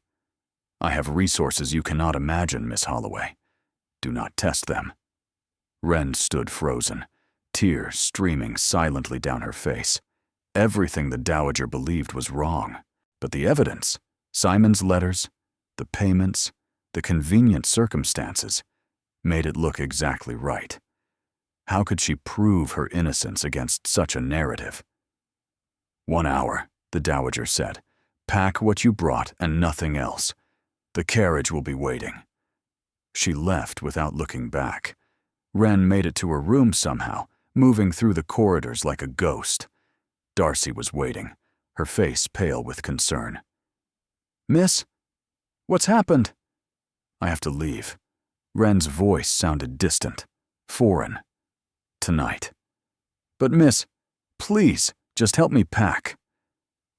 I have resources you cannot imagine, Miss Holloway. Do not test them. Wren stood frozen, tears streaming silently down her face. Everything the dowager believed was wrong, but the evidence, Simon's letters, the payments, the convenient circumstances, made it look exactly right. How could she prove her innocence against such a narrative? 1 hour, the dowager said. Pack what you brought and nothing else. The carriage will be waiting. She left without looking back. Wren made it to her room somehow, moving through the corridors like a ghost. Darcy was waiting, her face pale with concern. Miss? What's happened? I have to leave. Wren's voice sounded distant, foreign. Tonight. But miss, please, just help me pack.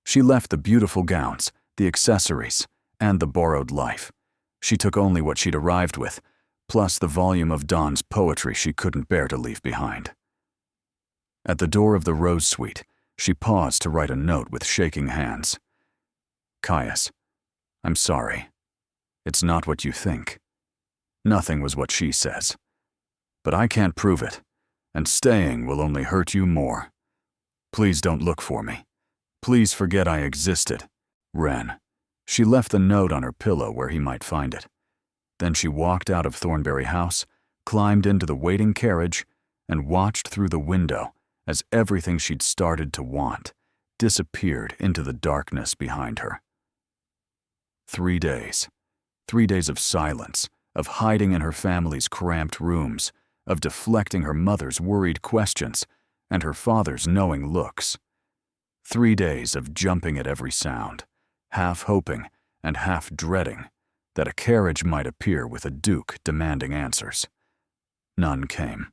She left the beautiful gowns, the accessories, and the borrowed life. She took only what she'd arrived with, plus the volume of Don's poetry she couldn't bear to leave behind. At the door of the Rose Suite, she paused to write a note with shaking hands. Caius, I'm sorry. It's not what you think. Nothing was what she says. But I can't prove it, and staying will only hurt you more. Please don't look for me. Please forget I existed. Wren. She left the note on her pillow where he might find it. Then she walked out of Thornbury House, climbed into the waiting carriage, and watched through the window as everything she'd started to want disappeared into the darkness behind her. 3 days. 3 days of silence, of hiding in her family's cramped rooms, of deflecting her mother's worried questions and her father's knowing looks. 3 days of jumping at every sound, half hoping and half dreading that a carriage might appear with a duke demanding answers. None came.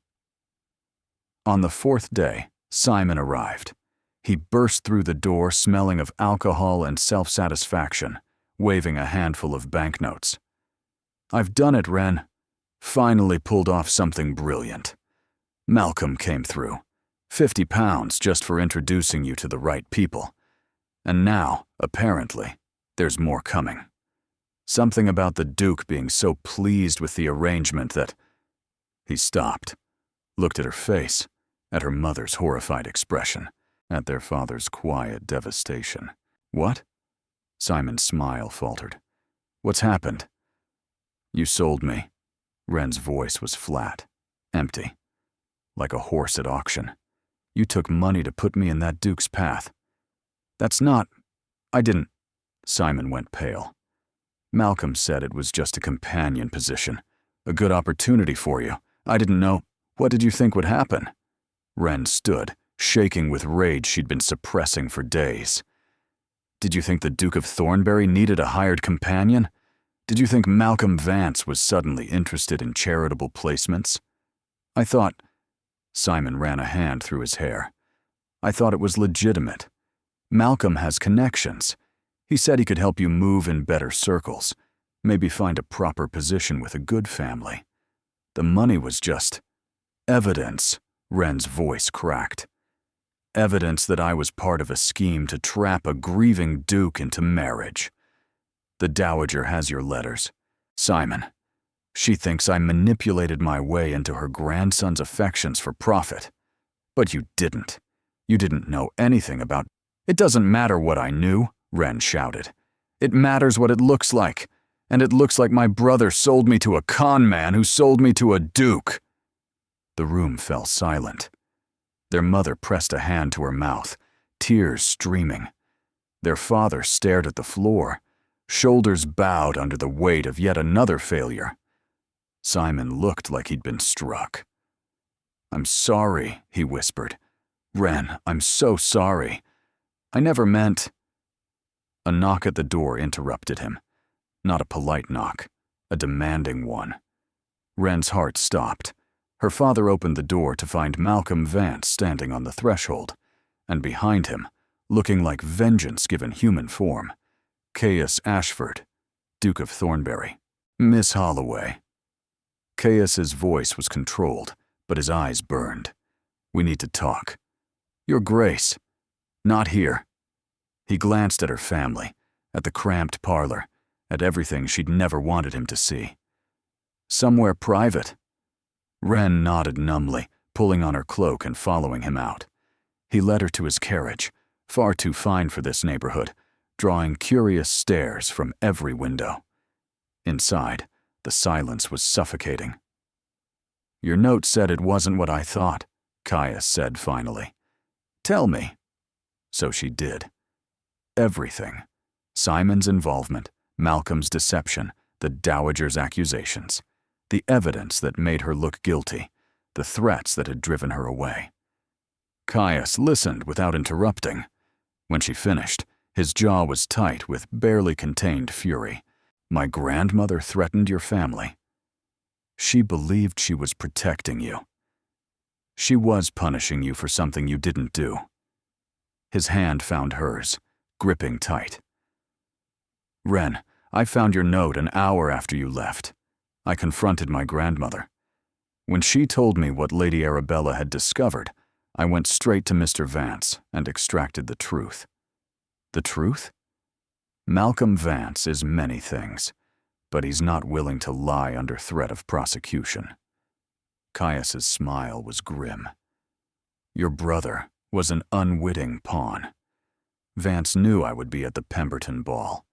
On the 4th day, Simon arrived. He burst through the door smelling of alcohol and self-satisfaction, waving a handful of banknotes. I've done it, Wren. Finally pulled off something brilliant. Malcolm came through. £50 just for introducing you to the right people. And now, apparently, there's more coming. Something about the Duke being so pleased with the arrangement that... He stopped, looked at her face, at her mother's horrified expression, at their father's quiet devastation. What? Simon's smile faltered. What's happened? You sold me. Wren's voice was flat, empty, like a horse at auction. You took money to put me in that Duke's path. That's not... I didn't... Simon went pale. Malcolm said it was just a companion position. A good opportunity for you. I didn't know. What did you think would happen? Wren stood, shaking with rage she'd been suppressing for days. Did you think the Duke of Thornbury needed a hired companion? Did you think Malcolm Vance was suddenly interested in charitable placements? I thought... Simon ran a hand through his hair. I thought it was legitimate. Malcolm has connections. He said he could help you move in better circles, maybe find a proper position with a good family. The money was just... evidence, Wren's voice cracked. Evidence that I was part of a scheme to trap a grieving duke into marriage. The Dowager has your letters. Simon, she thinks I manipulated my way into her grandson's affections for profit. But you didn't. You didn't know anything about... It doesn't matter what I knew, Wren shouted. It matters what it looks like. And it looks like my brother sold me to a con man who sold me to a duke. The room fell silent. Their mother pressed a hand to her mouth, tears streaming. Their father stared at the floor, shoulders bowed under the weight of yet another failure. Simon looked like he'd been struck. I'm sorry, he whispered. Wren, I'm so sorry. I never meant... A knock at the door interrupted him. Not a polite knock, a demanding one. Wren's heart stopped. Her father opened the door to find Malcolm Vance standing on the threshold, and behind him, looking like vengeance given human form, Caius Ashford, Duke of Thornbury. Miss Holloway. Caius's voice was controlled, but his eyes burned. We need to talk. Your Grace. Not here. He glanced at her family, at the cramped parlor, at everything she'd never wanted him to see. Somewhere private. Wren nodded numbly, pulling on her cloak and following him out. He led her to his carriage, far too fine for this neighborhood, drawing curious stares from every window. Inside, the silence was suffocating. Your note said it wasn't what I thought, Caius said finally. Tell me. So she did. Everything. Simon's involvement, Malcolm's deception, the Dowager's accusations, the evidence that made her look guilty, the threats that had driven her away. Caius listened without interrupting. When she finished, his jaw was tight with barely contained fury. My grandmother threatened your family. She believed she was protecting you. She was punishing you for something you didn't do. His hand found hers, gripping tight. Wren, I found your note an hour after you left. I confronted my grandmother. When she told me what Lady Arabella had discovered, I went straight to Mr. Vance and extracted the truth. The truth? Malcolm Vance is many things, but he's not willing to lie under threat of prosecution. Caius's smile was grim. Your brother was an unwitting pawn. Vance knew I would be at the Pemberton ball,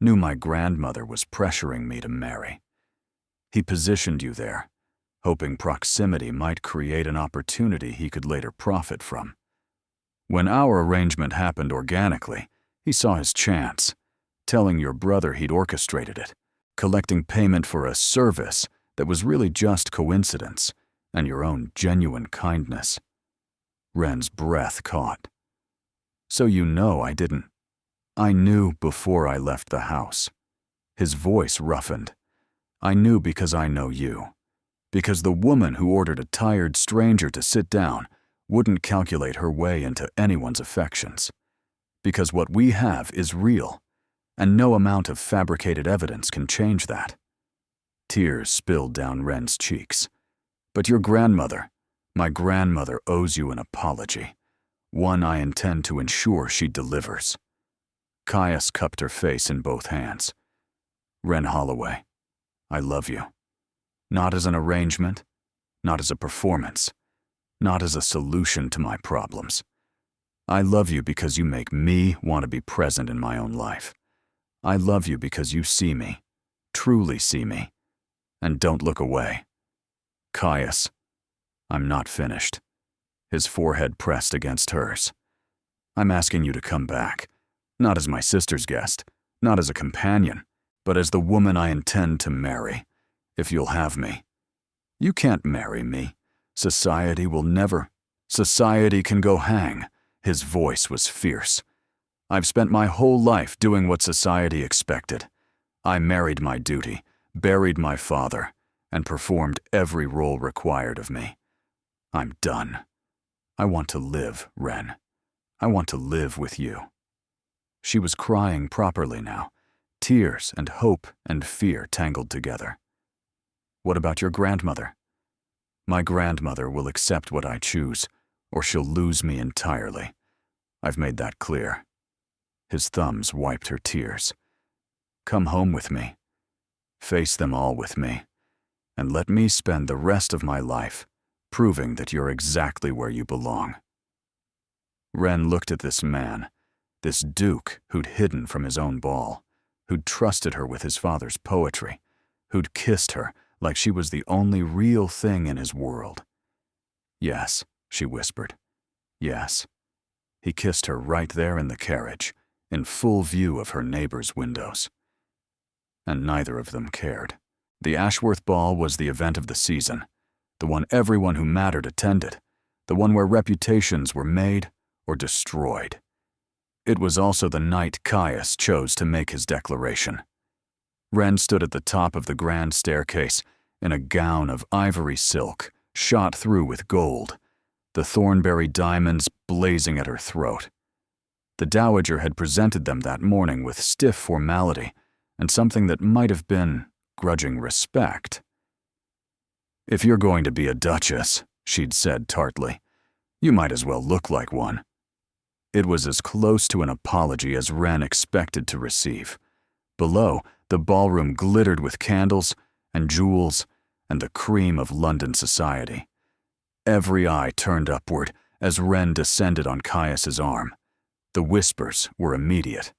knew my grandmother was pressuring me to marry. He positioned you there, hoping proximity might create an opportunity he could later profit from. When our arrangement happened organically, he saw his chance, telling your brother he'd orchestrated it, collecting payment for a service that was really just coincidence and your own genuine kindness. Wren's breath caught. So you know I didn't. I knew before I left the house. His voice roughened. I knew because I know you. Because the woman who ordered a tired stranger to sit down wouldn't calculate her way into anyone's affections. Because what we have is real, and no amount of fabricated evidence can change that. Tears spilled down Wren's cheeks. But your grandmother, my grandmother owes you an apology, one I intend to ensure she delivers. Caius cupped her face in both hands. Wren Holloway, I love you. Not as an arrangement, not as a performance, not as a solution to my problems. I love you because you make me want to be present in my own life. I love you because you see me, truly see me, and don't look away. Caius, I'm not finished. His forehead pressed against hers. I'm asking you to come back, not as my sister's guest, not as a companion, but as the woman I intend to marry, if you'll have me. You can't marry me. Society will never. Society can go hang. His voice was fierce. I've spent my whole life doing what society expected. I married my duty, buried my father, and performed every role required of me. I'm done. I want to live, Ren. I want to live with you. She was crying properly now, tears and hope and fear tangled together. What about your grandmother? My grandmother will accept what I choose, or she'll lose me entirely. I've made that clear. His thumbs wiped her tears. Come home with me. Face them all with me, and let me spend the rest of my life proving that you're exactly where you belong. Ren looked at this man, this duke who'd hidden from his own ball, who'd trusted her with his father's poetry, who'd kissed her like she was the only real thing in his world. Yes, she whispered. Yes. He kissed her right there in the carriage, in full view of her neighbor's windows. And neither of them cared. The Ashworth Ball was the event of the season, the one everyone who mattered attended, the one where reputations were made or destroyed. It was also the night Caius chose to make his declaration. Ren stood at the top of the grand staircase in a gown of ivory silk, shot through with gold, the Thornberry diamonds blazing at her throat. The Dowager had presented them that morning with stiff formality and something that might have been grudging respect. If you're going to be a duchess, she'd said tartly, you might as well look like one. It was as close to an apology as Ren expected to receive. Below, the ballroom glittered with candles and jewels and the cream of London society. Every eye turned upward as Ren descended on Caius's arm. The whispers were immediate.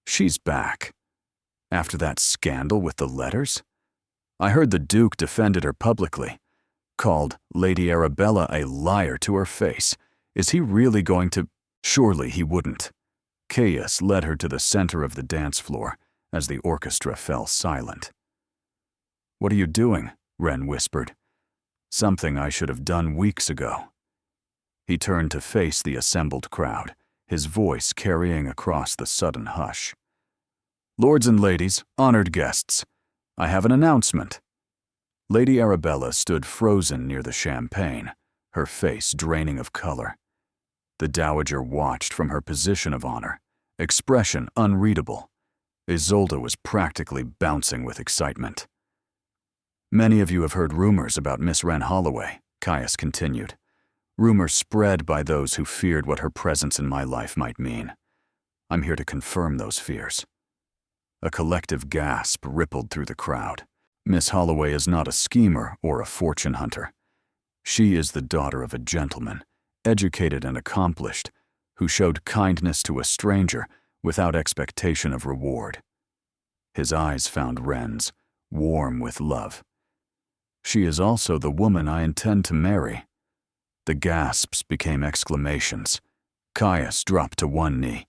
She's back. After that scandal with the letters? I heard the Duke defended her publicly, called Lady Arabella a liar to her face. Is he really going to? Surely he wouldn't. Caius led her to the center of the dance floor as the orchestra fell silent. What are you doing? Ren whispered. Something I should have done weeks ago. He turned to face the assembled crowd, his voice carrying across the sudden hush. Lords and ladies, honored guests, I have an announcement. Lady Arabella stood frozen near the champagne, her face draining of color. The Dowager watched from her position of honor, expression unreadable. Isolde was practically bouncing with excitement. Many of you have heard rumors about Miss Wren Holloway, Caius continued. Rumors spread by those who feared what her presence in my life might mean. I'm here to confirm those fears. A collective gasp rippled through the crowd. Miss Holloway is not a schemer or a fortune hunter. She is the daughter of a gentleman, educated and accomplished, who showed kindness to a stranger without expectation of reward. His eyes found Ren's, warm with love. She is also the woman I intend to marry. The gasps became exclamations. Caius dropped to one knee.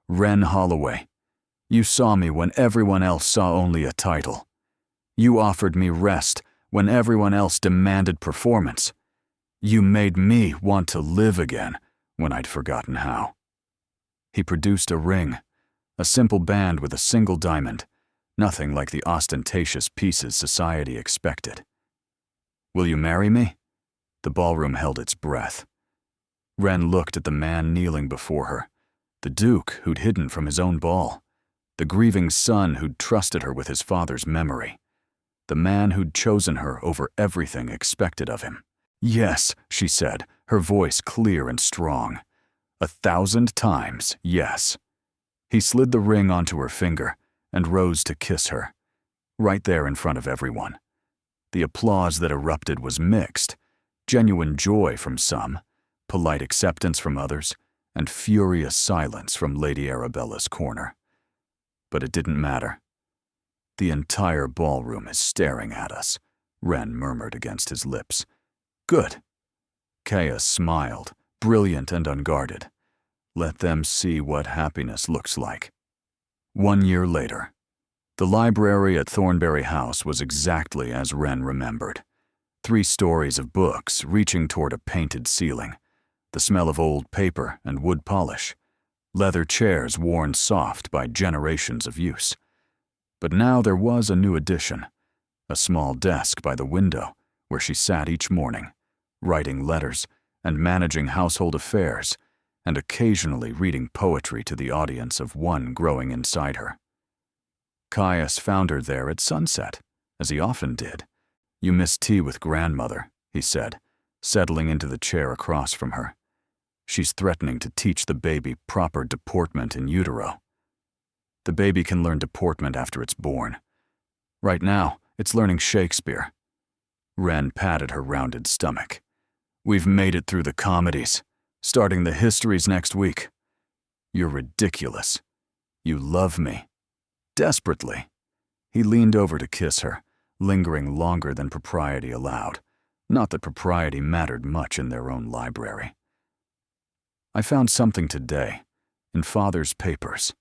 Wren Holloway, you saw me when everyone else saw only a title. You offered me rest when everyone else demanded performance. You made me want to live again when I'd forgotten how. He produced a ring, a simple band with a single diamond, nothing like the ostentatious pieces society expected. Will you marry me? The ballroom held its breath. Wren looked at the man kneeling before her, the Duke who'd hidden from his own ball, the grieving son who'd trusted her with his father's memory, the man who'd chosen her over everything expected of him. Yes, she said, her voice clear and strong. 1,000 times, yes. He slid the ring onto her finger and rose to kiss her, right there in front of everyone. The applause that erupted was mixed, genuine joy from some, polite acceptance from others, and furious silence from Lady Arabella's corner. But it didn't matter. The entire ballroom is staring at us, Wren murmured against his lips. Good. Caius smiled, brilliant and unguarded. Let them see what happiness looks like. 1 year later. The library at Thornberry House was exactly as Wren remembered. 3 stories of books reaching toward a painted ceiling, the smell of old paper and wood polish, leather chairs worn soft by generations of use. But now there was a new addition, a small desk by the window where she sat each morning, writing letters and managing household affairs, and occasionally reading poetry to the audience of one growing inside her. Caius found her there at sunset, as he often did. "You missed tea with grandmother," he said, settling into the chair across from her. "She's threatening to teach the baby proper deportment in utero. The baby can learn deportment after it's born. Right now, it's learning Shakespeare." Wren patted her rounded stomach. "We've made it through the comedies, starting the histories next week. You're ridiculous. You love me. Desperately." He leaned over to kiss her, lingering longer than propriety allowed. Not that propriety mattered much in their own library. "I found something today, in Father's papers."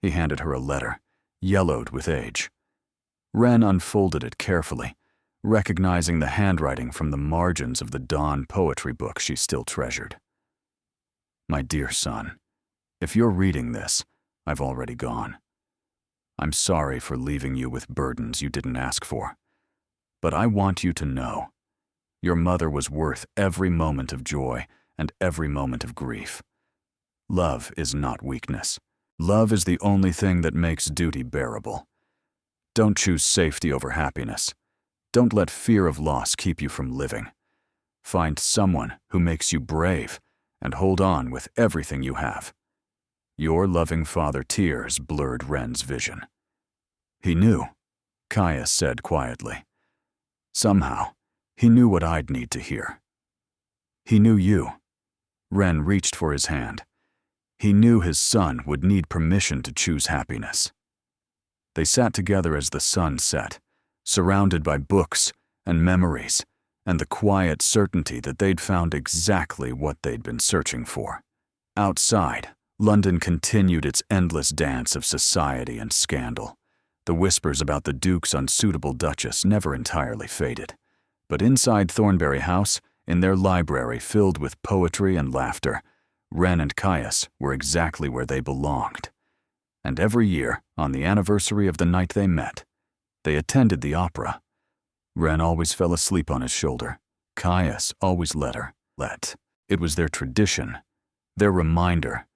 He handed her a letter, yellowed with age. Wren unfolded it carefully, recognizing the handwriting from the margins of the Dawn poetry book she still treasured. "My dear son, if you're reading this, I've already gone. I'm sorry for leaving you with burdens you didn't ask for. But I want you to know, your mother was worth every moment of joy and every moment of grief. Love is not weakness. Love is the only thing that makes duty bearable. Don't choose safety over happiness. Don't let fear of loss keep you from living. Find someone who makes you brave and hold on with everything you have." Your loving father tears blurred Wren's vision. "He knew," Caius said quietly. "Somehow, he knew what I'd need to hear. He knew you." Wren reached for his hand. He knew his son would need permission to choose happiness. They sat together as the sun set, surrounded by books and memories and the quiet certainty that they'd found exactly what they'd been searching for. Outside, London continued its endless dance of society and scandal. The whispers about the Duke's unsuitable Duchess never entirely faded. But inside Thornberry House, in their library filled with poetry and laughter, Wren and Caius were exactly where they belonged. And every year, on the anniversary of the night they met, they attended the opera. Wren always fell asleep on his shoulder. Caius always let her. It was their tradition, their reminder,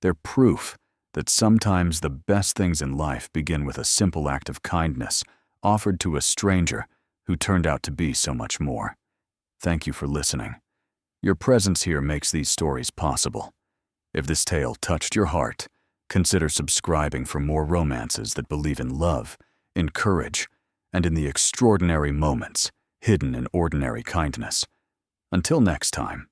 their proof that sometimes the best things in life begin with a simple act of kindness offered to a stranger who turned out to be so much more. Thank you for listening. Your presence here makes these stories possible. If this tale touched your heart, consider subscribing for more romances that believe in love, in courage, and in the extraordinary moments hidden in ordinary kindness. Until next time.